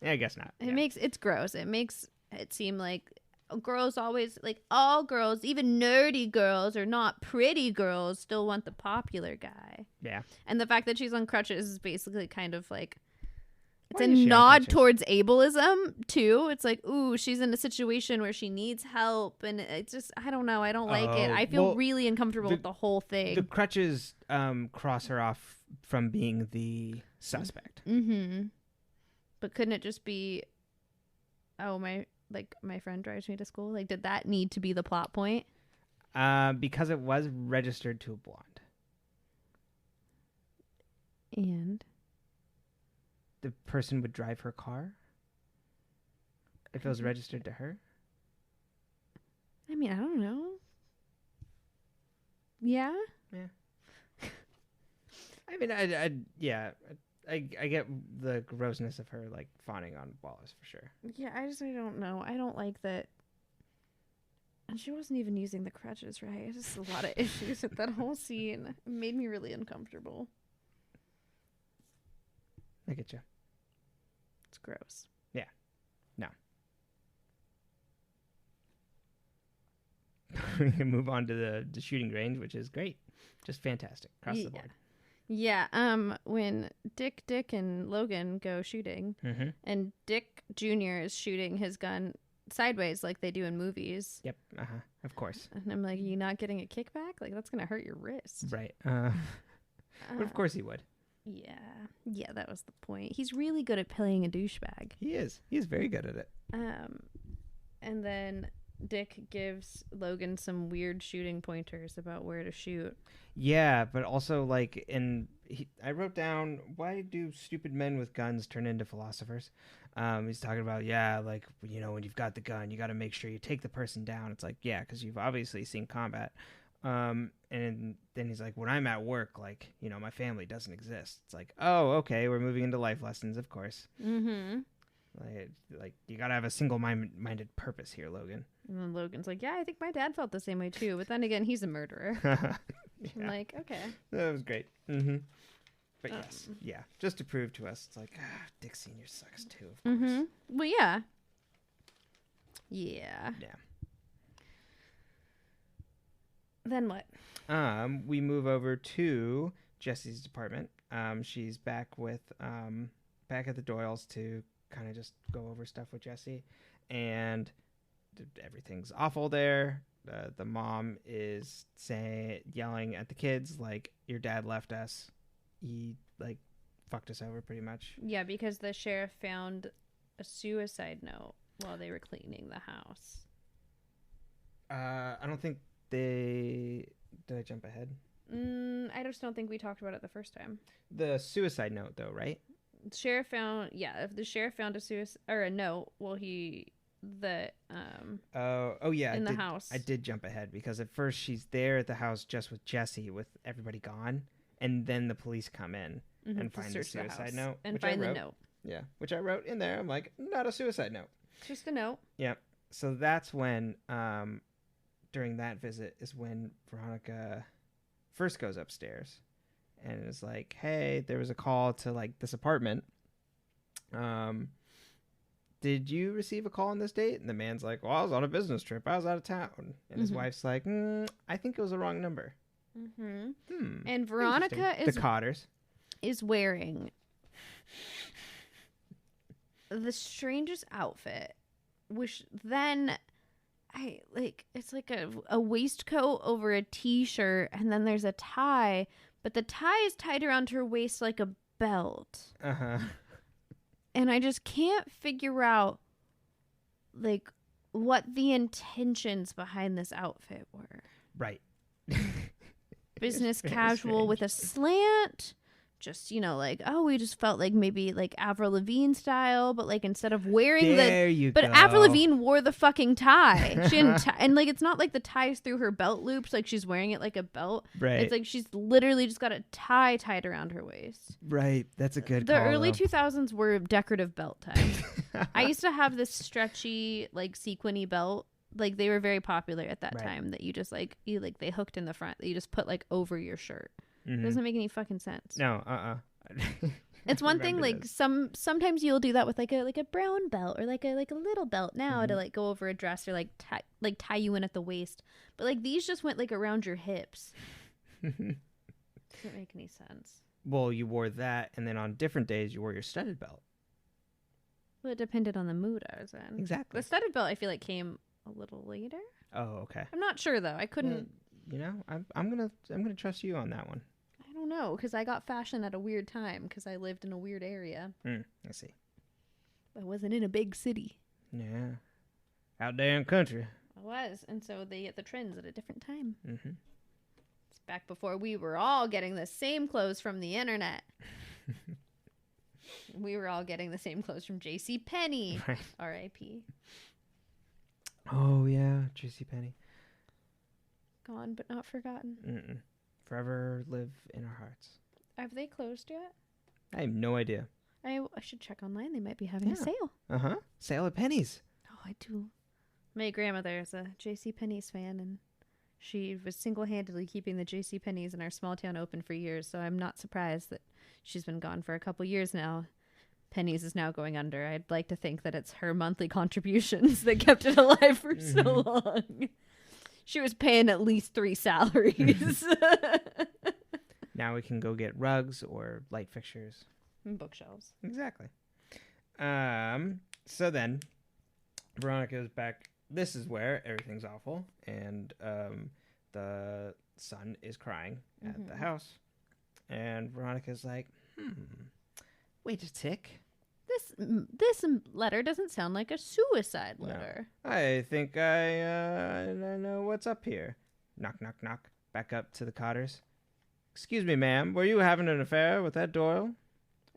Yeah, I guess not. It's gross. It makes it seem like girls always, like all girls, even nerdy girls or not pretty girls, still want the popular guy. Yeah. And the fact that she's on crutches is basically kind of like, it's Why a is she on nod crutches? towards ableism too. It's like, ooh, she's in a situation where she needs help, and it's just, I don't know, I don't like it. I feel really uncomfortable with the whole thing. The crutches cross her off from being the suspect. Mm-hmm. But couldn't it just be, oh, my friend drives me to school? Like, did that need to be the plot point? Because it was registered to a blonde. And The person would drive her car if it was registered to her. I mean, I don't know. Yeah? Yeah. I mean, I get the grossness of her, like, fawning on Wallace for sure. Yeah, I don't know. I don't like that. And she wasn't even using the crutches, right? It's just a lot of issues with that whole scene. It made me really uncomfortable. I get you. It's gross. Yeah. No. We can move on to the shooting range, which is great. Just fantastic. Across the board. Yeah, when Dick, and Logan go shooting, Mm-hmm. and Dick Jr. is shooting his gun sideways like they do in movies. Yep. Of course. And I'm like, you not getting a kickback? Like, that's going to hurt your wrist. Right. But of course he would. Yeah. Yeah, that was the point. He's really good at playing a douchebag. He is. He is very good at it. And then Dick gives Logan some weird shooting pointers about where to shoot. Yeah, but also, like, I wrote down, why do stupid men with guns turn into philosophers? He's talking about, like, you know, when you've got the gun, you got to make sure you take the person down. It's like, yeah, because you've obviously seen combat. And then he's like, when I'm at work, like, you know, my family doesn't exist. It's like, oh, okay, we're moving into life lessons, of course. Mm-hmm. Like you got to have a single-minded purpose here, Logan. And then Logan's like, yeah, I think my dad felt the same way too. But then again, he's a murderer. Yeah. I'm like, okay. That was great. Mm-hmm. But yes, just to prove to us, it's like, Dick Sr. sucks too, of course. Mm-hmm. Well, yeah. Yeah. Yeah. Then what? We move over to Jessie's department. She's back at the Doyles to kind of just go over stuff with Jessie, and everything's awful there. The mom is yelling at the kids like, "Your dad left us. He like fucked us over, pretty much." Yeah, because the sheriff found a suicide note while they were cleaning the house. I don't think did I jump ahead? I just don't think we talked about it the first time. The suicide note, though, right? The sheriff found if the sheriff found a suicide or a note, well, in the house. I did jump ahead because at first she's there at the house just with Jessie, with everybody gone, and then the police come in and find the suicide note and find the note. Yeah, which I wrote in there. I'm like, not a suicide note. Just a note. Yeah. So that's when, during that visit, is when Veronica first goes upstairs and is like, "Hey, there was a call to like this apartment. Did you receive a call on this date?" And the man's like, "Well, I was on a business trip. I was out of town." And his wife's like, "I think it was the wrong number." Mm-hmm. And Veronica the Cotters is wearing the strangest outfit, which then it's like a waistcoat over a t-shirt, and then there's a tie, but the tie is tied around her waist like a belt. Uh-huh. And I just can't figure out, like, what the intentions behind this outfit were. Right. Business Very casual strange. with a slant. Just, like, oh, we just felt like maybe like Avril Lavigne style, but like instead of wearing There you but go. Avril Lavigne wore the fucking tie. She didn't and like it's not like the tie's through her belt loops, like she's wearing it like a belt. Right. It's like she's literally just got a tie tied around her waist. Right. That's a good The call, early though. 2000s were decorative belt time. I used to have this stretchy like sequiny belt. Like they were very popular at that Right. time that you just like they hooked in the front that you just put like over your shirt. Mhm. It doesn't make any fucking sense. No, It's one thing Remember like this. sometimes you'll do that with like a brown belt or like a little belt now to like go over a dress or like tie you in at the waist. But like these just went like around your hips. Doesn't make any sense. Well, you wore that, and then on different days you wore your studded belt. Well, it depended on the mood I was in. Exactly. The studded belt I feel like came a little later. Oh, okay. I'm not sure though. I couldn't. I'm gonna trust you on that one. I don't know because I got fashion at a weird time because I lived in a weird area. I see. I wasn't in a big city. Yeah. Out there in country. I was, and so they get the trends at a different time. Mm-hmm. It's back before we were all getting the same clothes from the internet. We were all getting the same clothes from JCPenney. Right. R.I.P. Oh yeah, JCPenney. Gone but not forgotten. Mm-mm. Forever live in our hearts. Have they closed yet? I have no idea. I should check online. They might be having a Yeah. sale. Uh-huh. Sale at Penny's. Oh, I do. My grandmother is a JCPenney's fan, and she was single-handedly keeping the JCPenney's in our small town open for years, so I'm not surprised that she's been gone for a couple years now. Penny's is now going under. I'd like to think that it's her monthly contributions that kept it alive for so long. She was paying at least 3 salaries. Now we can go get rugs or light fixtures. And bookshelves. Exactly. So then, Veronica's back. This is where everything's awful, and the son is crying at the house, and Veronica's like, wait a tick. This letter doesn't sound like a suicide letter. No. I think I know what's up here. Knock, knock, knock. Back up to the Cotters. Excuse me, ma'am. Were you having an affair with that Doyle?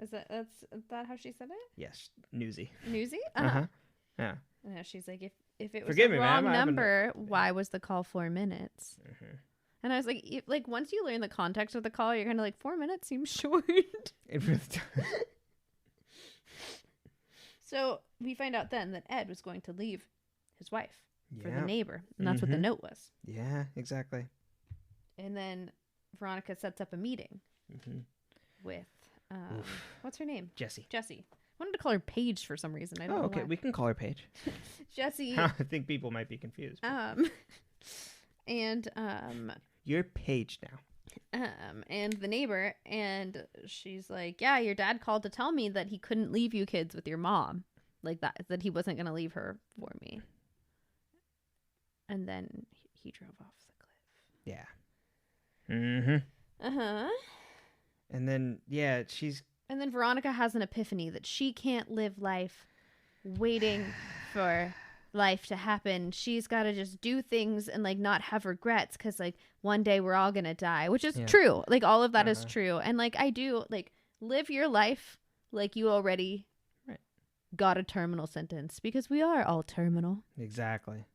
Is that how she said it? Yes, newsy. Newsy? Uh-huh. Yeah. Yeah, she's like, if it was Forgive the me, wrong ma'am, I haven't- number, why was the call 4 minutes? Mm-hmm. And I was like, once you learn the context of the call, you're kind of like, 4 minutes seems short. It really does. So we find out then that Ed was going to leave his wife for the Yeah. neighbor. And that's what the note was. Yeah, exactly. And then Veronica sets up a meeting with, what's her name? Jessie. Jessie. I wanted to call her Paige for some reason. I don't Oh, know okay. why. We can call her Paige. Jessie. I think people might be confused. And You're Paige now. and the neighbor, and she's like, yeah, your dad called to tell me that he couldn't leave you kids with your mom, like that he wasn't going to leave her for me. And then he drove off the cliff. Yeah. Mm-hmm. Uh-huh. And then, yeah, And then Veronica has an epiphany that she can't live life waiting for life to happen. She's got to just do things and like not have regrets because like one day we're all gonna die, which is true. Like all of that is true. And like I do like live your life like you already got a terminal sentence because we are all terminal. Exactly.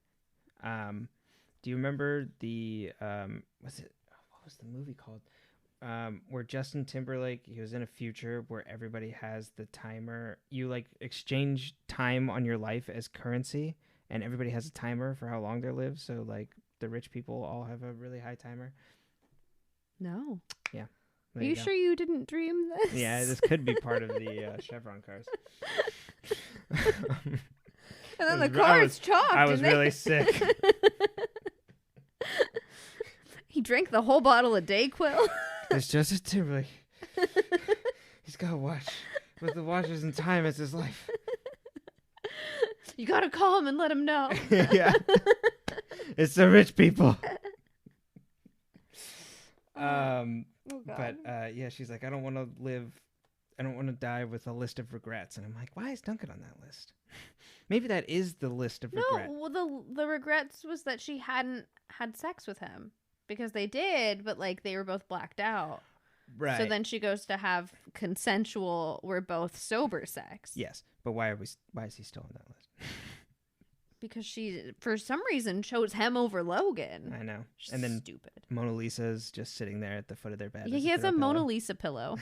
Do you remember the what was the movie called? Where Justin Timberlake, he was in a future where everybody has the timer. You like exchange time on your life as currency, and everybody has a timer for how long they live. So like the rich people all have a really high timer. No. Yeah. Are you sure you didn't dream this? Yeah, this could be part of the Chevron cars. And then the car is chalked. I was really sick. He drank the whole bottle of Dayquil. It's Justin Timberlake. He's got a watch. With the watches and time, it's his life. You gotta call him and let him know. Yeah. It's the rich people. Oh, God. But yeah, she's like, I don't want to die with a list of regrets. And I'm like, why is Duncan on that list? Maybe that is the list of regrets. No, well, the regrets was that she hadn't had sex with him. Because they did, but, like, they were both blacked out. Right. So then she goes to have consensual, we're both sober sex. Yes, but why is he still on that list? Because she, for some reason, chose him over Logan. I know. She's And then stupid. Mona Lisa's just sitting there at the foot of their bed. Yeah, he has a Mona Lisa pillow.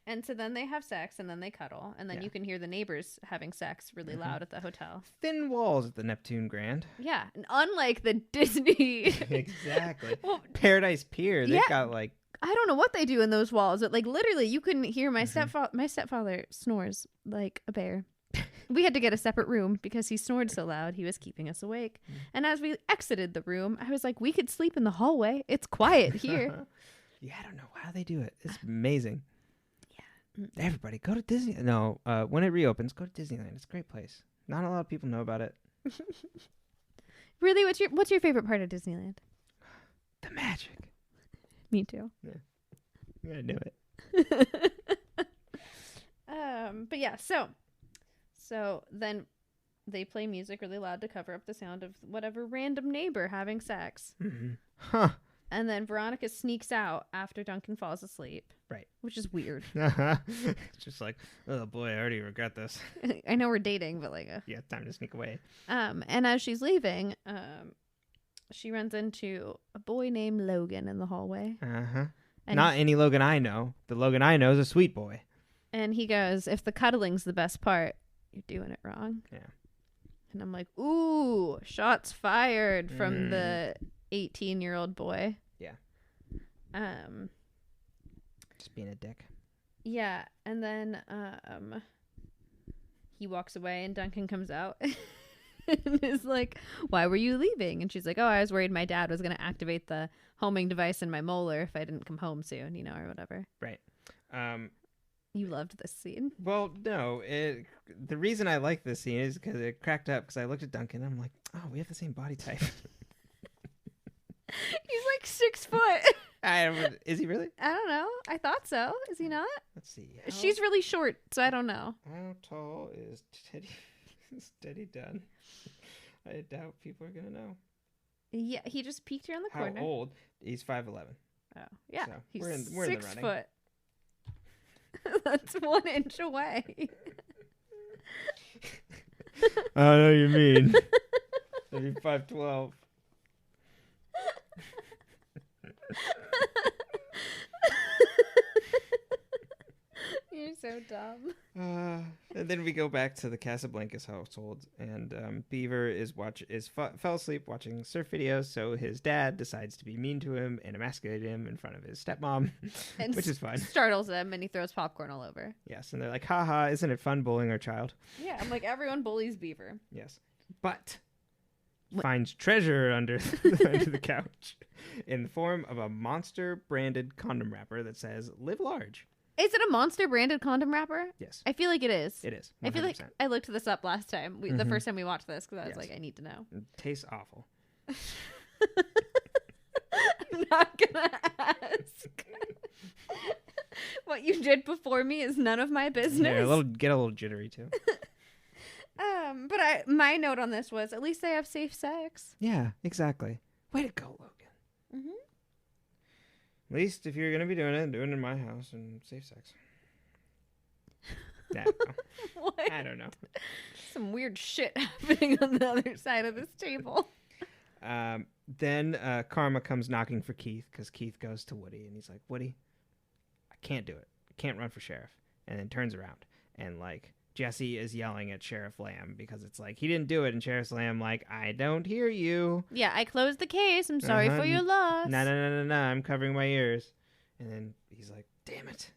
And so then they have sex, and then they cuddle, and then you can hear the neighbors having sex really loud at the hotel. Thin walls at the Neptune Grand. Yeah, and unlike the Disney... Exactly. Well, Paradise Pier, they've got like... I don't know what they do in those walls. But, like, literally, you couldn't hear my stepfather snores like a bear. We had to get a separate room because he snored so loud. He was keeping us awake. And as we exited the room, I was like, we could sleep in the hallway. It's quiet here. Yeah, I don't know how they do it. It's amazing. Yeah. Everybody, go to Disney. No, when it reopens, go to Disneyland. It's a great place. Not a lot of people know about it. Really, what's your favorite part of Disneyland? The magic. Me too. Yeah. You gotta do it. But yeah, so then they play music really loud to cover up the sound of whatever random neighbor having sex. Mm-hmm. Huh. And then Veronica sneaks out after Duncan falls asleep. Right. Which is weird. It's just like, oh boy, I already regret this. I know we're dating, but like... Yeah, time to sneak away. And as she's leaving, she runs into a boy named Logan in the hallway. Uh-huh. And Not any Logan I know. The Logan I know is a sweet boy. And he goes, if the cuddling's the best part, you're doing it wrong. Yeah. And I'm like, ooh, shots fired from the 18-year-old boy. Yeah. Just being a dick. Yeah, and then he walks away and Duncan comes out and is like, why were you leaving? And she's like, oh, I was worried my dad was going to activate the homing device in my molar if I didn't come home soon, or whatever. Right. You loved this scene. Well, no. The reason I like this scene is because it cracked up because I looked at Duncan and I'm like, oh, we have the same body type. He's like 6 foot. Is he really? I don't know. I thought so. Is he not? Let's see. She's really short, so I don't know. How tall is Teddy Dunn? I doubt people are going to know. Yeah, he just peeked here on the corner. How old? He's 5'11". Oh, yeah. So he's we're in the 6 running. foot. That's 1 inch away. I know what you mean. Maybe 5'12". You're so dumb. And then we go back to the Casablancas household, and Beaver fell asleep watching surf videos, so his dad decides to be mean to him and emasculate him in front of his stepmom, and which is fun. Startles him, and he throws popcorn all over. Yes, and they're like, haha, isn't it fun bullying our child? Yeah, I'm like, everyone bullies Beaver. Yes, but finds treasure under the couch in the form of a Monster-branded condom wrapper that says, live large. Is it a Monster branded condom wrapper? Yes. I feel like it is. It is. 100%. I feel like I looked this up last time, the first time we watched this, because I was like, I need to know. It tastes awful. I'm not going to ask. What you did before me is none of my business. Yeah, get a little jittery too. But my note on this was, at least they have safe sex. Yeah, exactly. Way to go, Logan. Mm-hmm. At least if you're going to be doing it in my house and safe sex. Yeah, What? I don't know. Some weird shit happening on the other side of this table. Then Karma comes knocking for Keith because Keith goes to Woody and he's like, Woody, I can't do it. I can't run for sheriff. And then turns around and like Jesse is yelling at Sheriff Lamb because it's like he didn't do it, and Sheriff Lamb like, I don't hear you. Yeah, I closed the case. I'm sorry for your loss. No, I'm covering my ears. And then he's like, damn it,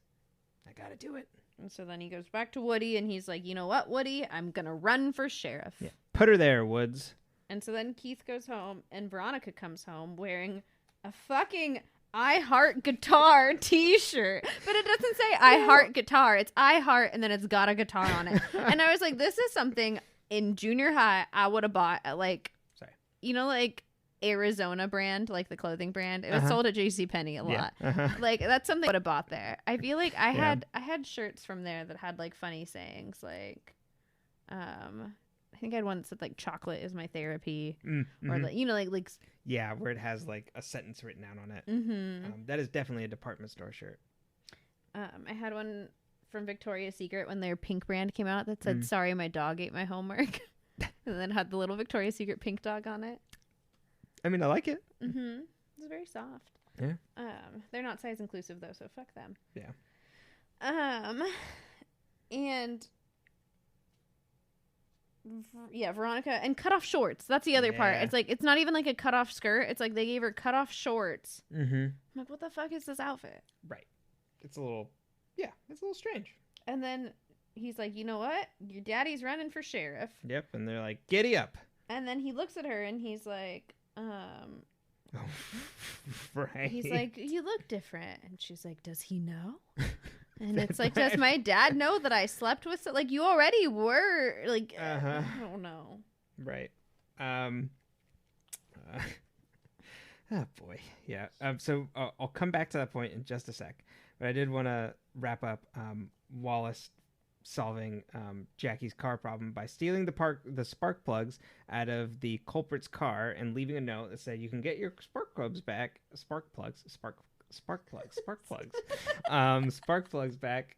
I gotta do it. And so then he goes back to Woody and he's like, you know what, Woody, I'm gonna run for sheriff. Yeah, put her there, Woods. And so then Keith goes home and Veronica comes home wearing a fucking I Heart Guitar t-shirt. But it doesn't say I Heart Guitar. It's I Heart and then it's got a guitar on it. And I was like, this is something in junior high I would have bought at like, Sorry. like Arizona brand, like the clothing brand. It was Uh-huh. sold at JCPenney a lot. Uh-huh. Like that's something I would have bought there. I feel like I had shirts from there that had like funny sayings, like I think I had one that said like chocolate is my therapy, Mm-hmm. or like like Yeah, where it has like a sentence written down on it. mm-hmm. That is definitely a department store shirt. I had one from Victoria's Secret when their pink brand came out that said "Sorry, my dog ate my homework," and then had the little Victoria's Secret pink dog on it. I mean, I like it. Mm-hmm. It's very soft. Yeah. They're not size inclusive though, so fuck them. Yeah. And Veronica and cut off shorts. That's the other part. It's like it's not even like a cut off skirt. It's like they gave her cut off shorts. Mm-hmm. I'm like, what the fuck is this outfit? Right. It's a little strange. And then he's like, you know what? Your daddy's running for sheriff. Yep. And they're like, giddy up. And then he looks at her and he's like, right. He's like, you look different. And she's like, does he know? And it's like, does my dad know that I slept with? Like, you already were. Like, I don't know. Right. Oh boy. Yeah. So I'll come back to that point in just a sec. But I did want to wrap up Wallace solving Jackie's car problem by stealing the spark plugs out of the culprit's car and leaving a note that said, "You can get your spark plugs back. Spark plugs back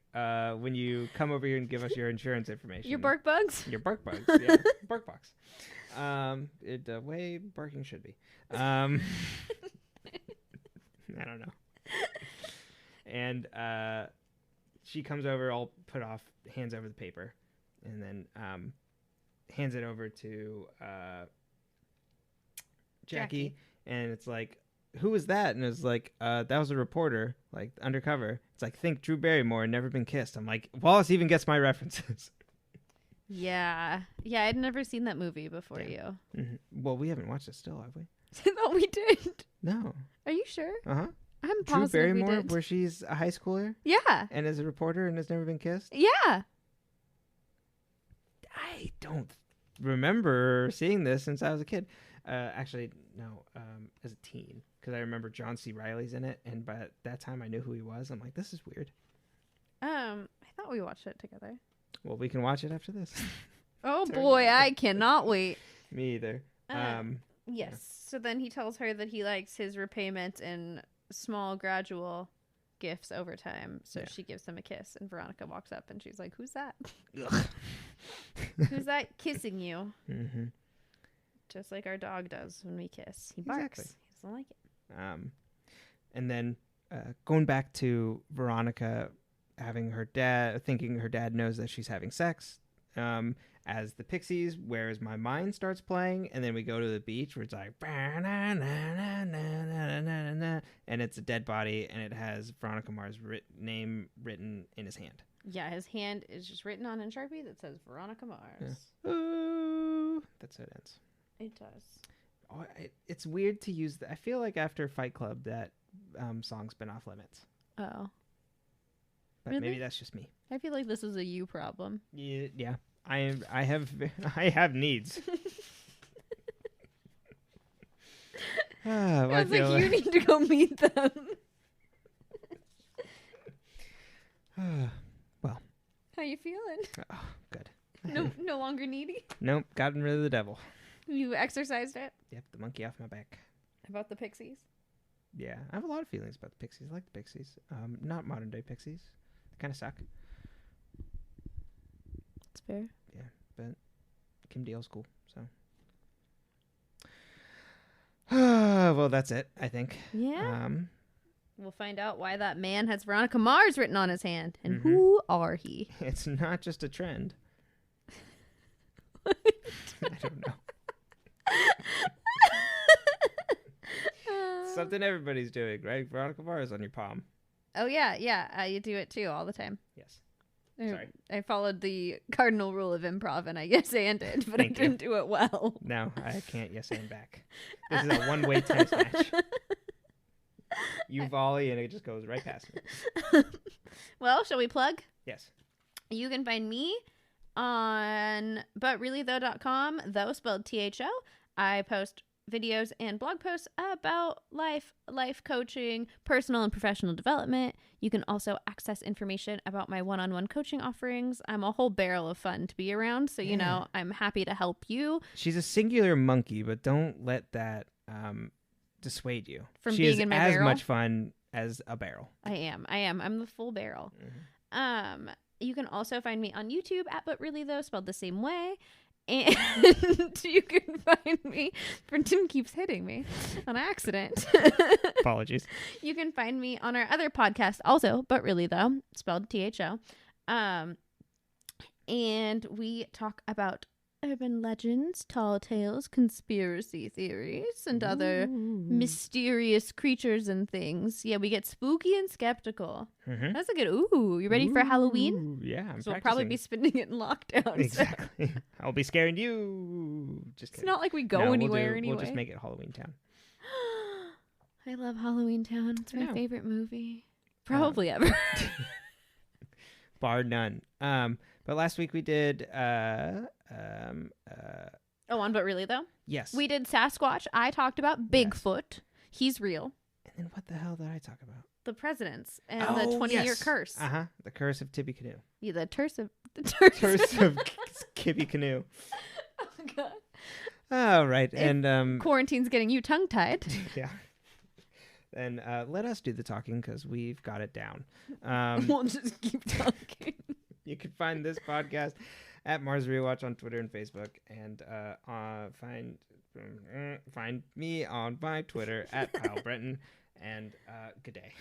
when you come over here and give us your insurance information." Your bark bugs? Your bark bugs, yeah, bark box. The way barking should be. I don't know. And she comes over, all put off, hands over the paper, and then hands it over to Jackie, and it's like, who was that? And it's like, that was a reporter, like undercover. It's like, think Drew Barrymore, never been kissed. I'm like, Wallace even gets my references. Yeah. I'd never seen that movie before you. Mm-hmm. Well, we haven't watched it still, have we? I thought we did. No. Are you sure? Uh-huh. I'm Drew positive Barrymore, we did. where she's a high schooler? Yeah. And is a reporter and has never been kissed? Yeah. I don't remember seeing this since I was a kid. Actually, no, as a teen. Because I remember John C. Reilly's in it, and by that time I knew who he was. I'm like, this is weird. I thought we watched it together. Well, we can watch it after this. Oh boy, I cannot wait. Me either. Yes. Yeah. So then he tells her that he likes his repayment in small, gradual gifts over time. So she gives him a kiss, and Veronica walks up, and she's like, "Who's that? Who's that kissing you?" Mm-hmm. Just like our dog does when we kiss. He barks. Exactly. He doesn't like it. And then going back to Veronica having her dad, thinking her dad knows that she's having sex. As the Pixies, Where's My Mind starts playing, and then we go to the beach where it's like, and it's a dead body, and it has Veronica Mars' name written in his hand. Yeah, his hand is just written on in Sharpie that says Veronica Mars. Yeah. Ooh, that's how it ends. It does. Oh, it's weird to use. I feel like after Fight Club, that song's been off limits. Oh. But Really? maybe that's just me. I feel like this is a you problem. Yeah. I have needs. I was like, you need to go meet them. Well. How you feeling? Oh, good. No longer needy? Nope, gotten rid of the devil. You exercised it? Yep, the monkey off my back. About the Pixies? Yeah, I have a lot of feelings about the Pixies. I like the Pixies. Not modern day Pixies. They kind of suck. That's fair. Yeah, but Kim Deal's cool, so. Well, that's it, I think. Yeah. We'll find out why that man has Veronica Mars written on his hand. And who are he? It's not just a trend. I don't know. Something everybody's doing, right? Veronica Mars on your palm. Oh, yeah. You do it, too, all the time. Yes. Sorry. I followed the cardinal rule of improv, and I yes-anded, but I didn't do it well. No, I can't yes-and back. This is a one-way tennis match. You volley, and it just goes right past me. Well, shall we plug? Yes. You can find me on butreallythough.com, though spelled THO. I post videos and blog posts about life coaching, personal and professional development. You can also access information about my one-on-one coaching offerings. I'm a whole barrel of fun to be around, so, I'm happy to help you. She's a singular monkey, but don't let that dissuade you. From she being is in my as barrel? much fun as a barrel. I am. I'm the full barrel. You can also find me on YouTube at But Really Though, spelled the same way. And you can find me, Brenton keeps hitting me on accident. Apologies. You can find me on our other podcast also, But Really Though, spelled THO. And we talk about urban legends, tall tales, conspiracy theories, and other mysterious creatures and things. Yeah, we get spooky and skeptical. That's a good ooh. You ready for Halloween? Yeah, I'm So we'll probably be spending it in lockdown. Exactly. I'll be scaring you. Just kidding. It's not like we go anywhere anyway. We'll just make it Halloween Town. I love Halloween Town. It's my favorite movie. Probably ever. Bar none. But last week we did on But Really Though? Yes. We did Sasquatch. I talked about Bigfoot. Yes. He's real. And then what the hell did I talk about? The presidents and the 20-year curse. The curse of Tibby Canoe. Yeah, the curse of Kibby Canoe. Oh god. All right. And quarantine's getting you tongue-tied. Yeah. And let us do the talking because we've got it down. We'll just keep talking. You can find this podcast at Mars Rewatch on Twitter and Facebook, and find me on my Twitter at Kyle Brenton. And good day.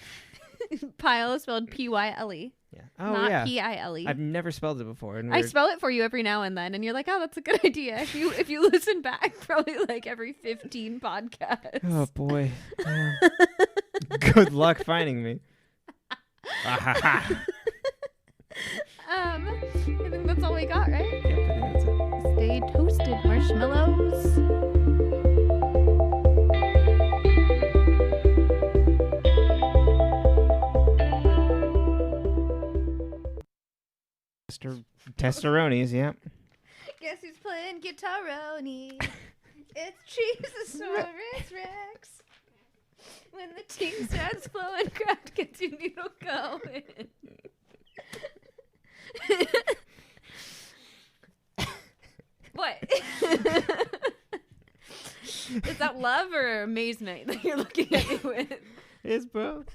Pyle is spelled P-Y-L-E. Yeah. Oh, not P-I-L-E. I've never spelled it before. And I spell it for you every now and then, and you're like, oh, that's a good idea. If you listen back, probably like every 15 podcasts. Oh, boy. Good luck finding me. I think that's all we got, right? Yep, I think that's it. Stay toasted, marshmallows. Testosteronies, yeah. Guess who's playing guitaroni? It's Cheezosaurus Rex. When the ting starts flowing, craft gets your needle going. What? Is that love or amazement that you're looking at me with? It's both.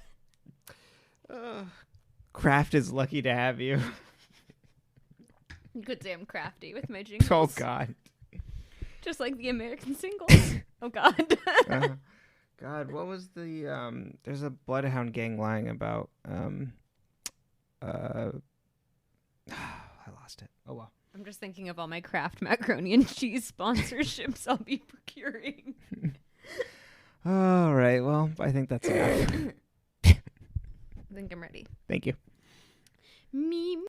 Kraft is lucky to have you. You could say I'm crafty with my jingles. Oh, God. Just like the American singles. Oh, God. God, what was the... there's a Bloodhound Gang line about... I lost it. Oh, well. I'm just thinking of all my Kraft macaroni and cheese sponsorships I'll be procuring. All right, well, I think that's enough. I think I'm ready. Thank you. Me.